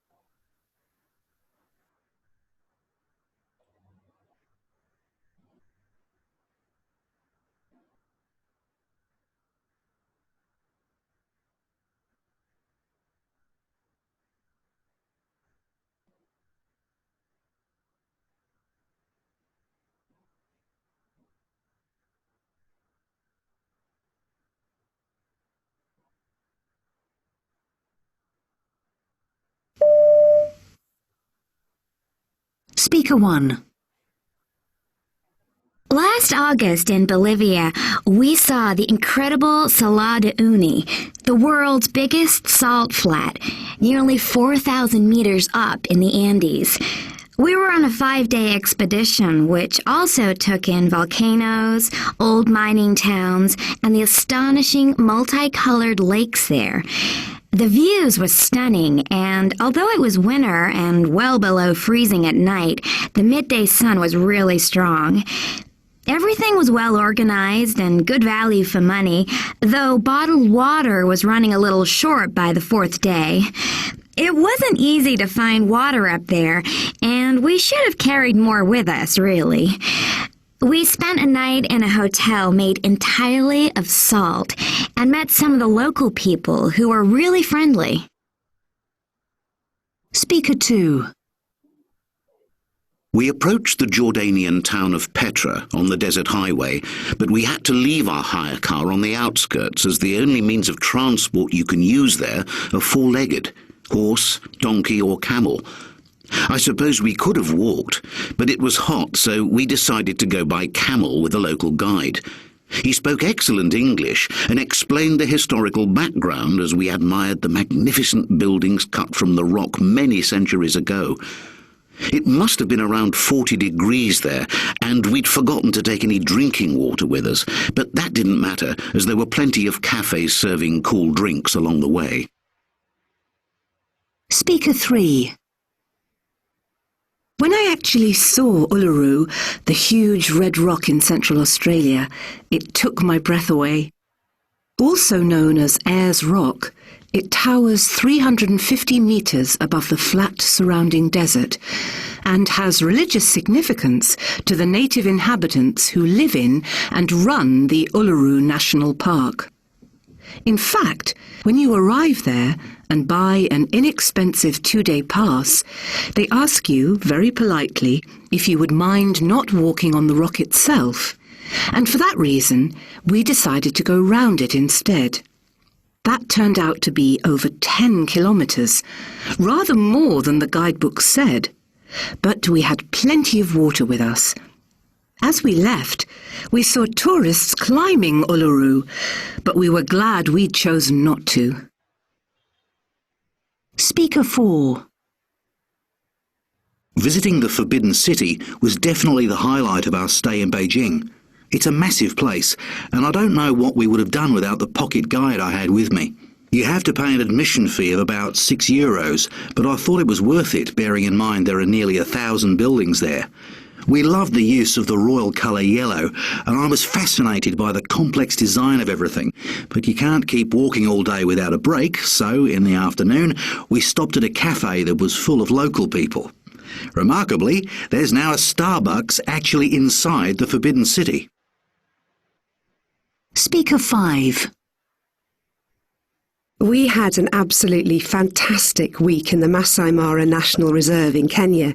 Speaker 1. Last August in Bolivia, we saw the incredible Salar de Uyuni, the world's biggest salt flat, nearly 4,000 meters up in the Andes. We were on a 5-day expedition, which also took in volcanoes, old mining towns, and the astonishing multicolored lakes there. The views were stunning, and although it was winter and well below freezing at night, the midday sun was really strong. Everything was well organized and good value for money, though bottled water was running a little short by the 4th day. It wasn't easy to find water up there, and we should have carried more with us, really. We spent a night in a hotel made entirely of salt and met some of the local people who were really friendly. Speaker 2. We approached the Jordanian town of Petra on the desert highway, but we had to leave our hire car on the outskirts as the only means of transport you can use there are four-legged, horse, donkey or camel. I suppose we could have walked, but it was hot, so we decided to go by camel with a local guide. He spoke excellent English and explained the historical background as we admired the magnificent buildings cut from the rock many centuries ago. It must have been around 40 degrees there, and we'd forgotten to take any drinking water with us, but that didn't matter, as there were plenty of cafes serving cool drinks along the way. Speaker 3. When I actually saw Uluru, the huge red rock in Central Australia, it took my breath away. Also known as Ayers Rock, it towers 350 metres above the flat surrounding desert and has religious significance to the native inhabitants who live in and run the Uluru National Park. In fact, when you arrive there and buy an inexpensive 2-day pass, they ask you, very politely, if you would mind not walking on the rock itself. And for that reason, we decided to go round it instead. That turned out to be over 10 kilometres, rather more than the guidebook said. But we had plenty of water with us. As we left, we saw tourists climbing Uluru, but we were glad we'd chosen not to. Speaker 4. Visiting the Forbidden City was definitely the highlight of our stay in Beijing. It's a massive place, and I don't know what we would have done without the pocket guide I had with me. You have to pay an admission fee of about €6, but I thought it was worth it, bearing in mind there are nearly 1,000 buildings there. We loved the use of the royal colour yellow, and I was fascinated by the complex design of everything. But you can't keep walking all day without a break, so in the afternoon we stopped at a cafe that was full of local people. Remarkably, there's now a Starbucks actually inside the Forbidden City. Speaker 5. We had an absolutely fantastic week in the Masai Mara National Reserve in Kenya.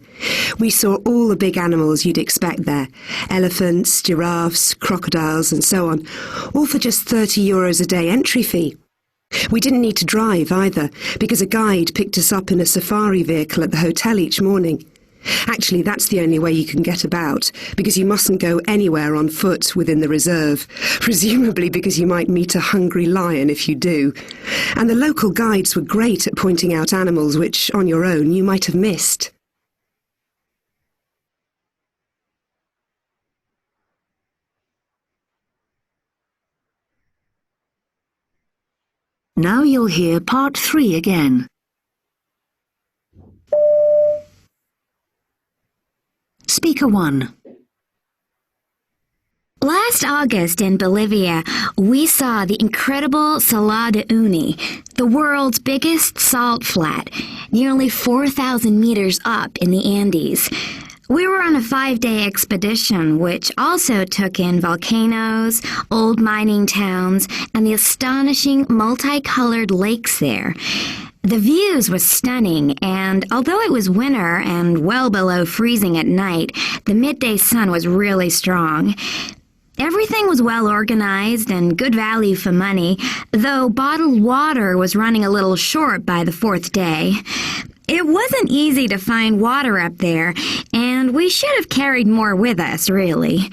We saw all the big animals you'd expect there: elephants, giraffes, crocodiles and so on, all for just €30 a day entry fee. We didn't need to drive either, because a guide picked us up in a safari vehicle at the hotel each morning. Actually, that's the only way you can get about, because you mustn't go anywhere on foot within the reserve, presumably because you might meet a hungry lion if you do. And the local guides were great at pointing out animals which, on your own, you might have missed. Now you'll hear part 3 again. Speaker 1. Last August in Bolivia, we saw the incredible Salar de Uyuni, the world's biggest salt flat, nearly 4,000 meters up in the Andes. We were on a 5-day expedition, which also took in volcanoes, old mining towns, and the astonishing multicolored lakes there. The views were stunning, and although it was winter and well below freezing at night, the midday sun was really strong. Everything was well organized and good value for money, though bottled water was running a little short by the 4th day. It wasn't easy to find water up there, and we should have carried more with us, really.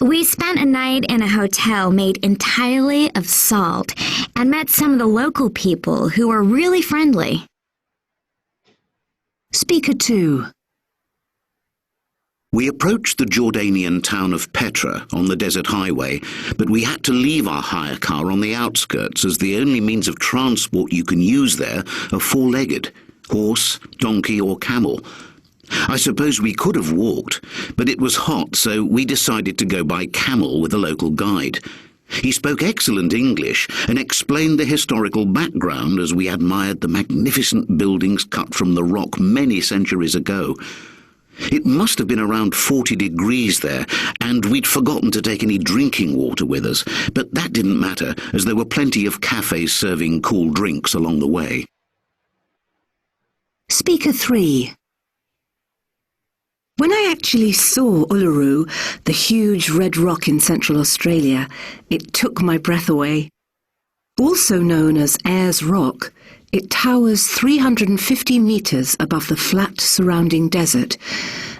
We spent a night in a hotel made entirely of salt and met some of the local people who were really friendly. Speaker 2. We approached the Jordanian town of Petra on the desert highway, but we had to leave our hire car on the outskirts as the only means of transport you can use there are four-legged, horse, donkey or camel. I suppose we could have walked, but it was hot, so we decided to go by camel with a local guide. He spoke excellent English and explained the historical background as we admired the magnificent buildings cut from the rock many centuries ago. It must have been around 40 degrees there, and we'd forgotten to take any drinking water with us, but that didn't matter, as there were plenty of cafes serving cool drinks along the way. Speaker 3. When I actually saw Uluru, the huge red rock in Central Australia, it took my breath away. Also known as Ayers Rock, it towers 350 metres above the flat surrounding desert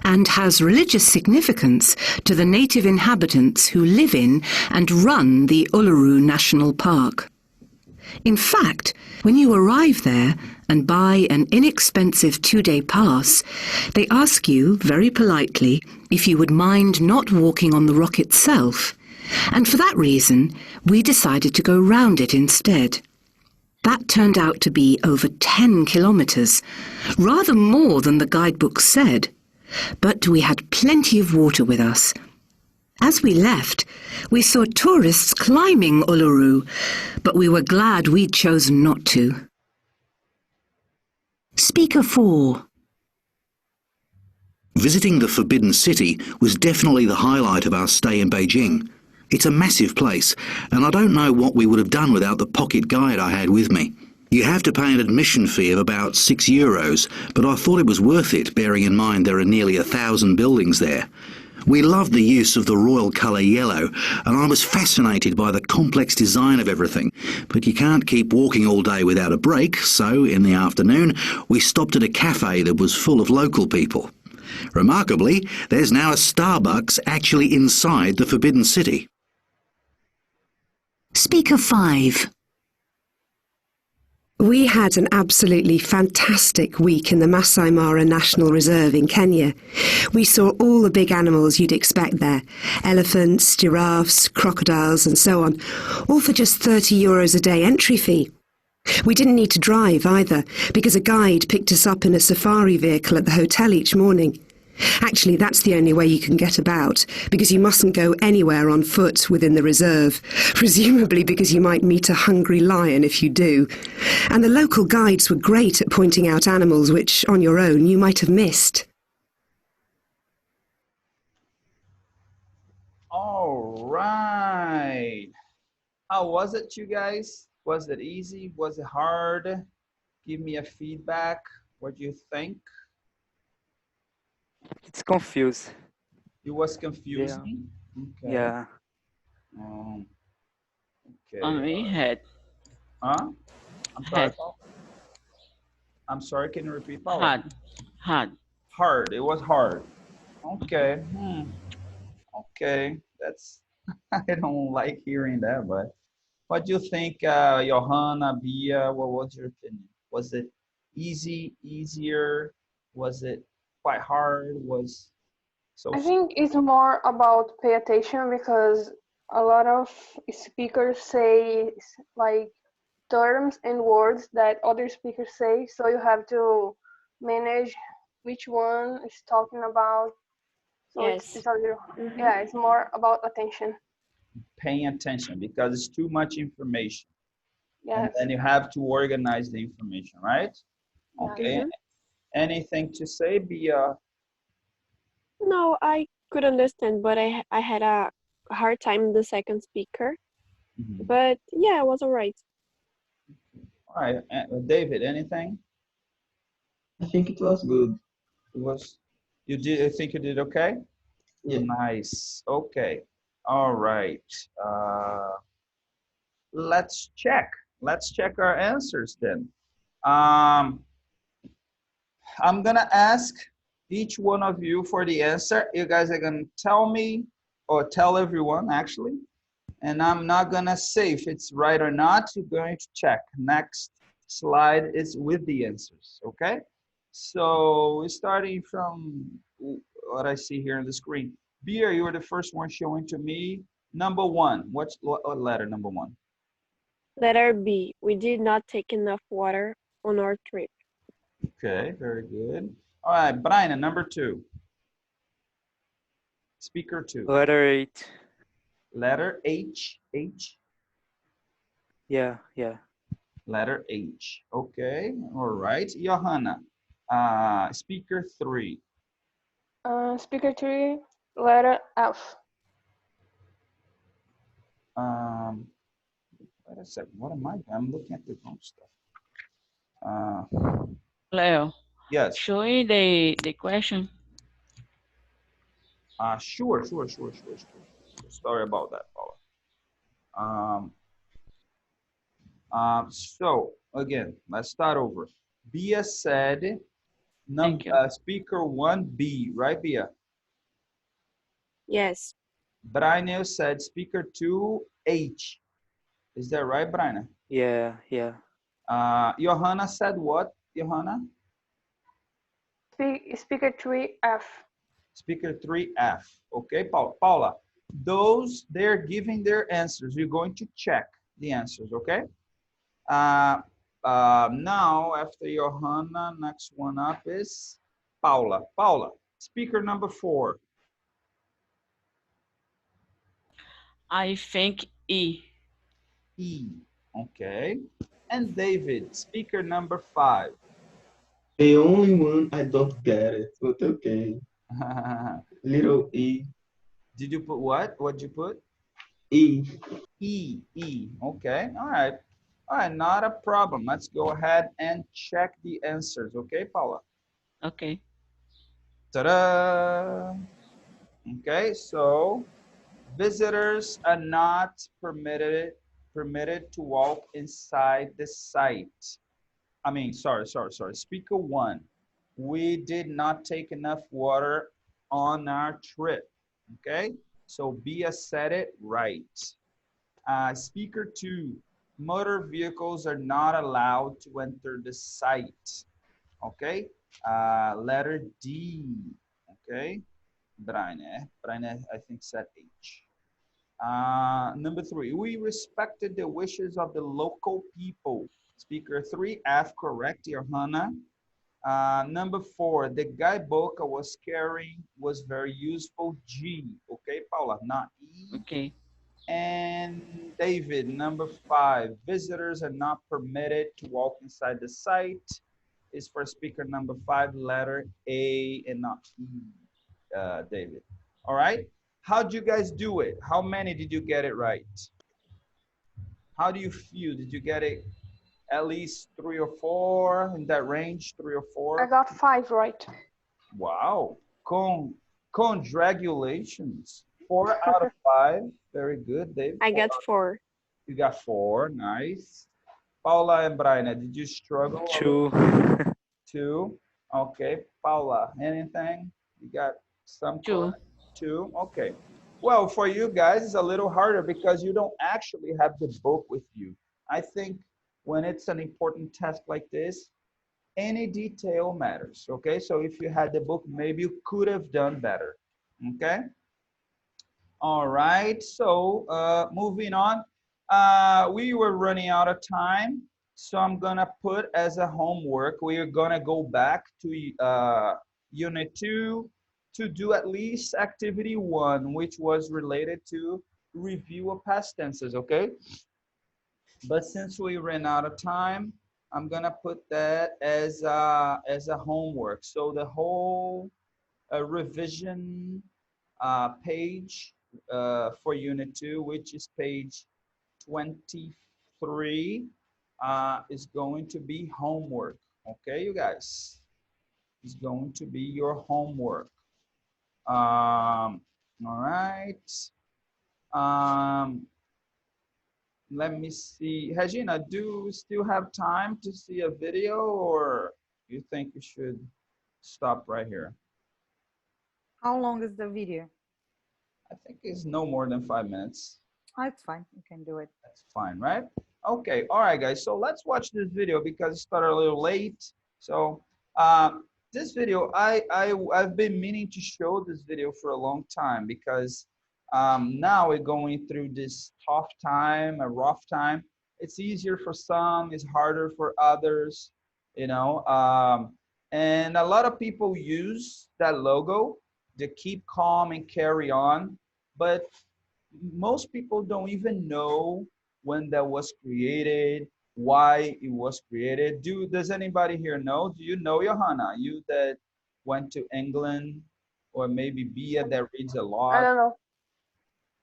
and has religious significance to the native inhabitants who live in and run the Uluru National Park. In fact, when you arrive there and buy an inexpensive 2-day pass, they ask you, very politely, if you would mind not walking on the rock itself. And for that reason, we decided to go round it instead. That turned out to be over 10 kilometres, rather more than the guidebook said. But we had plenty of water with us. As we left, we saw tourists climbing Uluru, but we were glad we'd chosen not to. Speaker 4. Visiting the Forbidden City was definitely the highlight of our stay in Beijing. It's a massive place, and I don't know what we would have done without the pocket guide I had with me. You have to pay an admission fee of about €6, but I thought it was worth it, bearing in mind there are nearly 1,000 buildings there. We loved the use of the royal colour yellow, and I was fascinated by the complex design of everything. But you can't keep walking all day without a break, so in the afternoon we stopped at a cafe that was full of local people. Remarkably, there's now a Starbucks actually inside the Forbidden City. Speaker 5. We had an absolutely fantastic week in the Masai Mara National Reserve in Kenya. We saw all the big animals you'd expect there: elephants, giraffes, crocodiles and so on, all for just €30 a day entry fee. We didn't need to drive either, because a guide picked us up in a safari vehicle at the hotel each morning. Actually, that's the only way you can get about, because you mustn't go anywhere on foot within the reserve, presumably because you might meet a hungry lion if you do. And the local guides were great at pointing out animals which, on your own, you might have missed. All right. How was it, you guys? Was it easy? Was it hard? Give me a feedback. What do you think? It's confused. It was confusing? Yeah. Okay. Yeah. Okay. On my head. Huh? I'm sorry, Head. Paul. I'm sorry, can you repeat, Paul? Hard. Hard. Hard. It was hard. Okay. Okay. That's, I don't like hearing that, but what do you think, Johanna, Bia? What was your opinion? Was it easy, easier? Was it quite hard? Was so? I think it's more about pay attention, because a lot of speakers say like terms and words that other speakers say, so you have to manage which one is talking about. So Yes. it's a little, yeah, it's more about attention. Paying attention, because it's too much information. Yes. And then you have to organize the information, right? Okay. Anything to say, Bia? No, I could understand, but I had a hard time the second speaker. But yeah, it was all right. All right, David, anything? I think it was good. It was. You did. I think you did okay. Yeah. Nice. Okay. All right. Let's check. Let's check our answers then. I'm gonna ask each one of you for the answer. You guys are gonna tell me, or tell everyone actually, and I'm not gonna say if it's right or not. You're going to check. Next slide is with the answers, okay? So we're starting from what I see here on the screen. Bia, you were the first one showing to me. Number one, what letter, number one? Letter B, we did not take enough water on our trip. Okay, very good. All right, Brian, number two. Speaker two. Letter 8. Letter H, H. Yeah. Letter H, okay, all right. Johanna, speaker three. Speaker 3, letter F. Wait a second. What am I? I'm looking at the wrong stuff. Leo. Yes. Show me the question. Sure. Sorry about that, Paula. So again, let's start over. Bia said, speaker 1B, right, Bia? Yes. Brainer said speaker 2H. Is that right, Brainer? Yeah. Johanna said what, Johanna? Speaker 3F. Speaker 3F. Okay, Paula. Those, they're giving their answers. You're going to check the answers, okay? Now, after Johanna, next one up is Paula. Paula, speaker number 4. I think E. E, okay. And David, speaker number 5. The only one I don't get it, but okay. Little E. Did you put what? What'd you put? E. E, okay, all right. All right, not a problem. Let's go ahead and check the answers, okay, Paula? Okay. Ta-da! Okay, so visitors are not permitted to walk inside the site. I mean, sorry. Speaker 1, we did not take enough water on our trip, okay? So Bia said it right. Speaker 2, motor vehicles are not allowed to enter the site, okay? Letter D, okay? Braine, I think said H. Number 3, we respected the wishes of the local people. Speaker 3F, correct, Johanna. Number 4, the guidebook I was carrying was very useful. G, okay, Paula, not E. Okay. And David, number 5, visitors are not permitted to walk inside the site. Is for speaker number 5, letter A and not E, David. All right. How'd you guys do it? How many did you get it right? How do you feel? Did you get it at least 3 or 4 in that range? 3 or 4? I got 5 right. Wow. Congratulations. 4 out of 5. Very good, Dave. I got 4. You got 4. Nice. Paula and Brian, did you struggle? 2. 2. Okay. Paula, anything? You got some? 2. 2. Okay. Well, for you guys, it's a little harder because you don't actually have the book with you. I think when it's an important test like this, any detail matters, okay? So if you had the book, maybe you could have done better, okay? All right, so moving on. We were running out of time, so I'm gonna put as a homework, we are gonna go back to Unit 2 to do at least activity 1, which was related to review of past tenses, okay? But since we ran out of time, I'm gonna put that as a homework. So the whole revision page for Unit 2, which is page 23, is going to be homework. Okay, you guys? It's going to be your homework. All right. Let me see. Regina, do we still have time to see a video, or you think we should stop right here? How long is the video? I think it's no more than 5 minutes. Oh, it's fine. You can do it. That's fine, right? Okay. All right, guys. So let's watch this video because it started a little late. So this video, I've been meaning to show this video for a long time because now we're going through this tough time, a rough time. It's easier for some, it's harder for others, you know. And a lot of people use that logo to keep calm and carry on, but most people don't even know when that was created, why it was created. Does anybody here know? Do you know, Johanna, you that went to England Or maybe Bia that reads a I lot. don't know.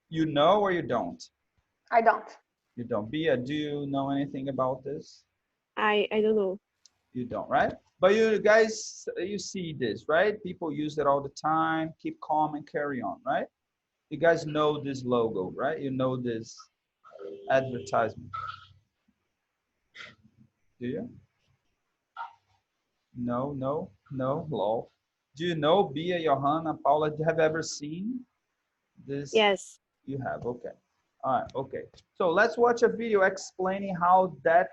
You know or you don't? I don't. You don't. Bia, do you know anything about this? I don't know. You don't, right? But you guys, you see this, right? People use it all the time. Keep calm and carry on, right? You guys know this logo, right? You know this advertisement. Do you? No, no, no, lol. Do you know Bia, Johanna, Paula, have you ever seen this? Yes. You have, okay. All right, okay. So let's watch a video explaining how that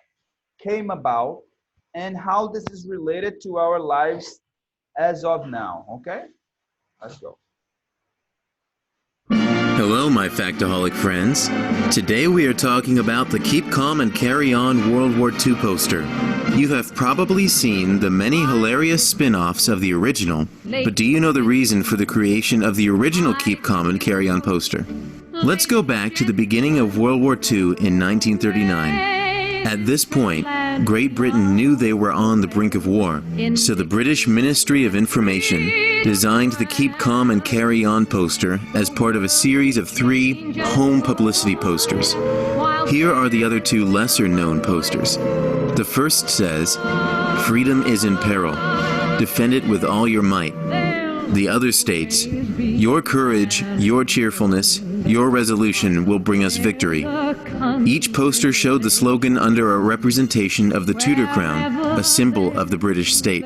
came about and how this is related to our lives as of now, okay? Let's go. Hello, my Factaholic friends. Today we are talking about the Keep Calm and Carry On World War II poster. You have probably seen the many hilarious spin-offs of the original, but do you know the reason for the creation of the original Keep Calm and Carry On poster? Let's go back to the beginning of World War II in 1939. At this point, Great Britain knew they were on the brink of war, so the British Ministry of Information designed the Keep Calm and Carry On poster as part of a series of 3 home publicity posters. Here are the other 2 lesser-known posters. The first says, "Freedom is in peril. Defend it with all your might." The other states, "Your courage, your cheerfulness, your resolution will bring us victory." Each poster showed the slogan under a representation of the Tudor crown, a symbol of the British state.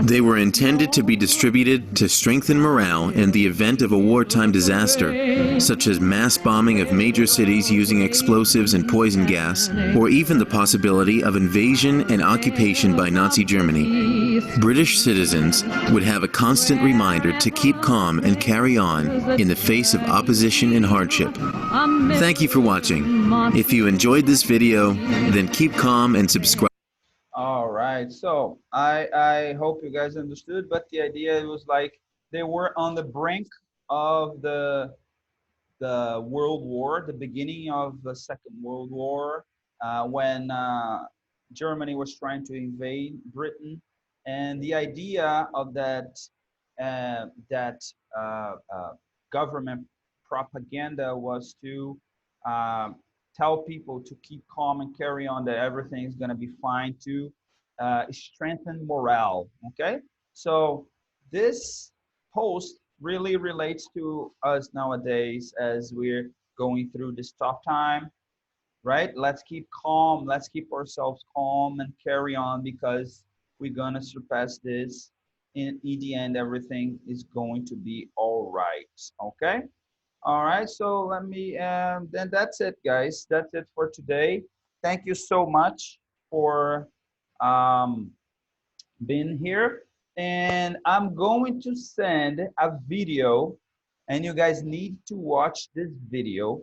They were intended to be distributed to strengthen morale in the event of a wartime disaster, such as mass bombing of major cities using explosives and poison gas, or even the possibility of invasion and occupation by Nazi Germany. British citizens would have a constant reminder to keep calm and carry on in the face of opposition and hardship. Thank you for watching. If you enjoyed this video, then keep calm and subscribe. All right, so I hope you guys understood, but the idea was like they were on the brink of the World War, the beginning of the Second World War, when Germany was trying to invade Britain, and the idea of that government propaganda was to tell people to keep calm and carry on, that everything is going to be fine, to strengthen morale, okay? So this post really relates to us nowadays as we're going through this tough time, right? Let's keep calm, let's keep ourselves calm and carry on, because we're going to surpass this. In the end, everything is going to be all right, okay? All right, so let me, then that's it, guys. That's it for today. Thank you so much for being here. And I'm going to send a video, and you guys need to watch this video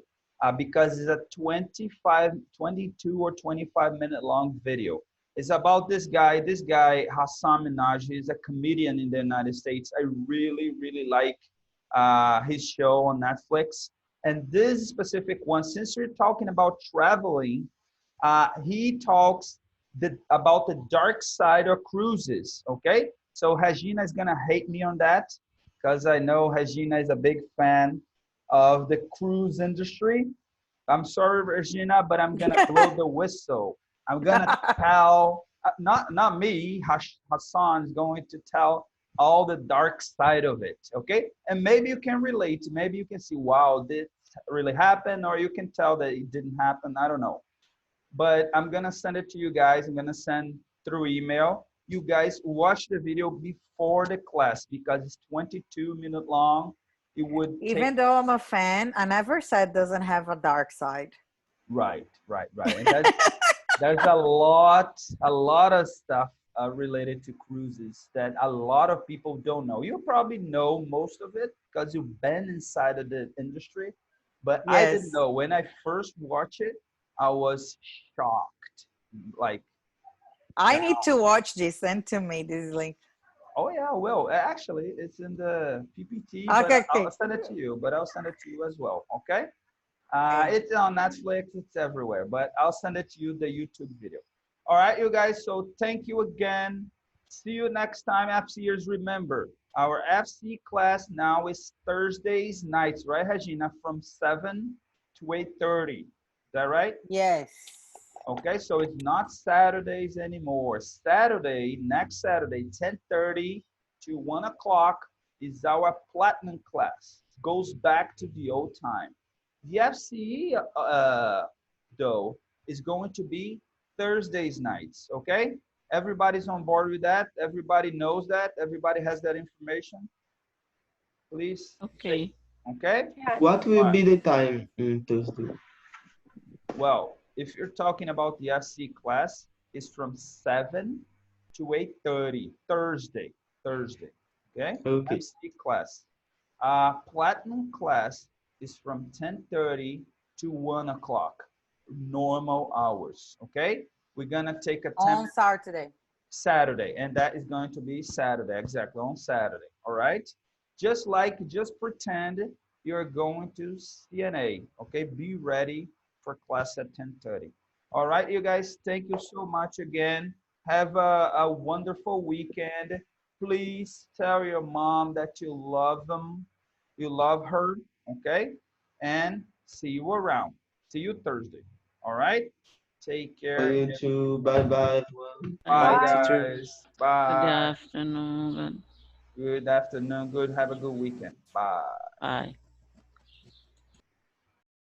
because it's a 22 or 25-minute long video. It's about this guy, Hassan Minhaj. He's a comedian in the United States. I really, really like his show on Netflix. And this specific one, since we're talking about traveling, he talks about the dark side of cruises, okay? So Regina is gonna hate me on that, because I know Regina is a big fan of the cruise industry. I'm sorry, Regina, but I'm gonna blow the whistle. I'm gonna tell, not me, Hassan is going to tell all the dark side of it, okay? And maybe you can relate, maybe you can see, wow, this really happened, or you can tell that it didn't happen, I don't know. But I'm gonna send it to you guys. I'm gonna send through email. You guys watch the video before the class, because it's 22-minute long. It would Even though I'm a fan, I never said doesn't have a dark side. Right. And there's a lot of stuff related to cruises that a lot of people don't know. You probably know most of it because you've been inside of the industry, but yes. I didn't know. When I first watched it, I was shocked. Like, I need to watch this. Send to me this link. Oh yeah, well, actually, it's in the PPT. Okay, but I'll send it to you. But I'll send it to you as well. Okay. It's on Netflix. It's everywhere. But I'll send it to you, the YouTube video. All right, you guys. So thank you again. See you next time. FCEers, remember, Our FCE class now is Thursdays nights, right, Regina? From 7 to 8:30. Is that right? Yes. Okay, so it's not Saturdays anymore. Saturday, next Saturday, 10:30 to 1 o'clock is our platinum class. Goes back to the old time. The FCE, though, is going to be Thursdays nights, okay? Everybody's on board with that? Everybody knows that? Everybody has that information? Please. Okay. Okay? What All will right. be the time in Thursday? Well, if you're talking about the FC class, it's from 7 to 8:30, Thursday, okay? Okay. FC class. Platinum class is from 10:30 to 1 o'clock, normal hours, okay? We're gonna take a 10 On Saturday. Saturday, and that is going to be Saturday, exactly, on Saturday, all right? Just pretend you're going to CNA, okay? Be ready for class at 10:30. All right, you guys, thank you so much again. Have a wonderful weekend. Please tell your mom that you love them, you love her, okay? And see you around. See you Thursday, all right? Take care. You too. Bye bye. Bye, Bye. guys. Good Bye. afternoon. Good afternoon. Good. Have a good weekend. Bye. Bye.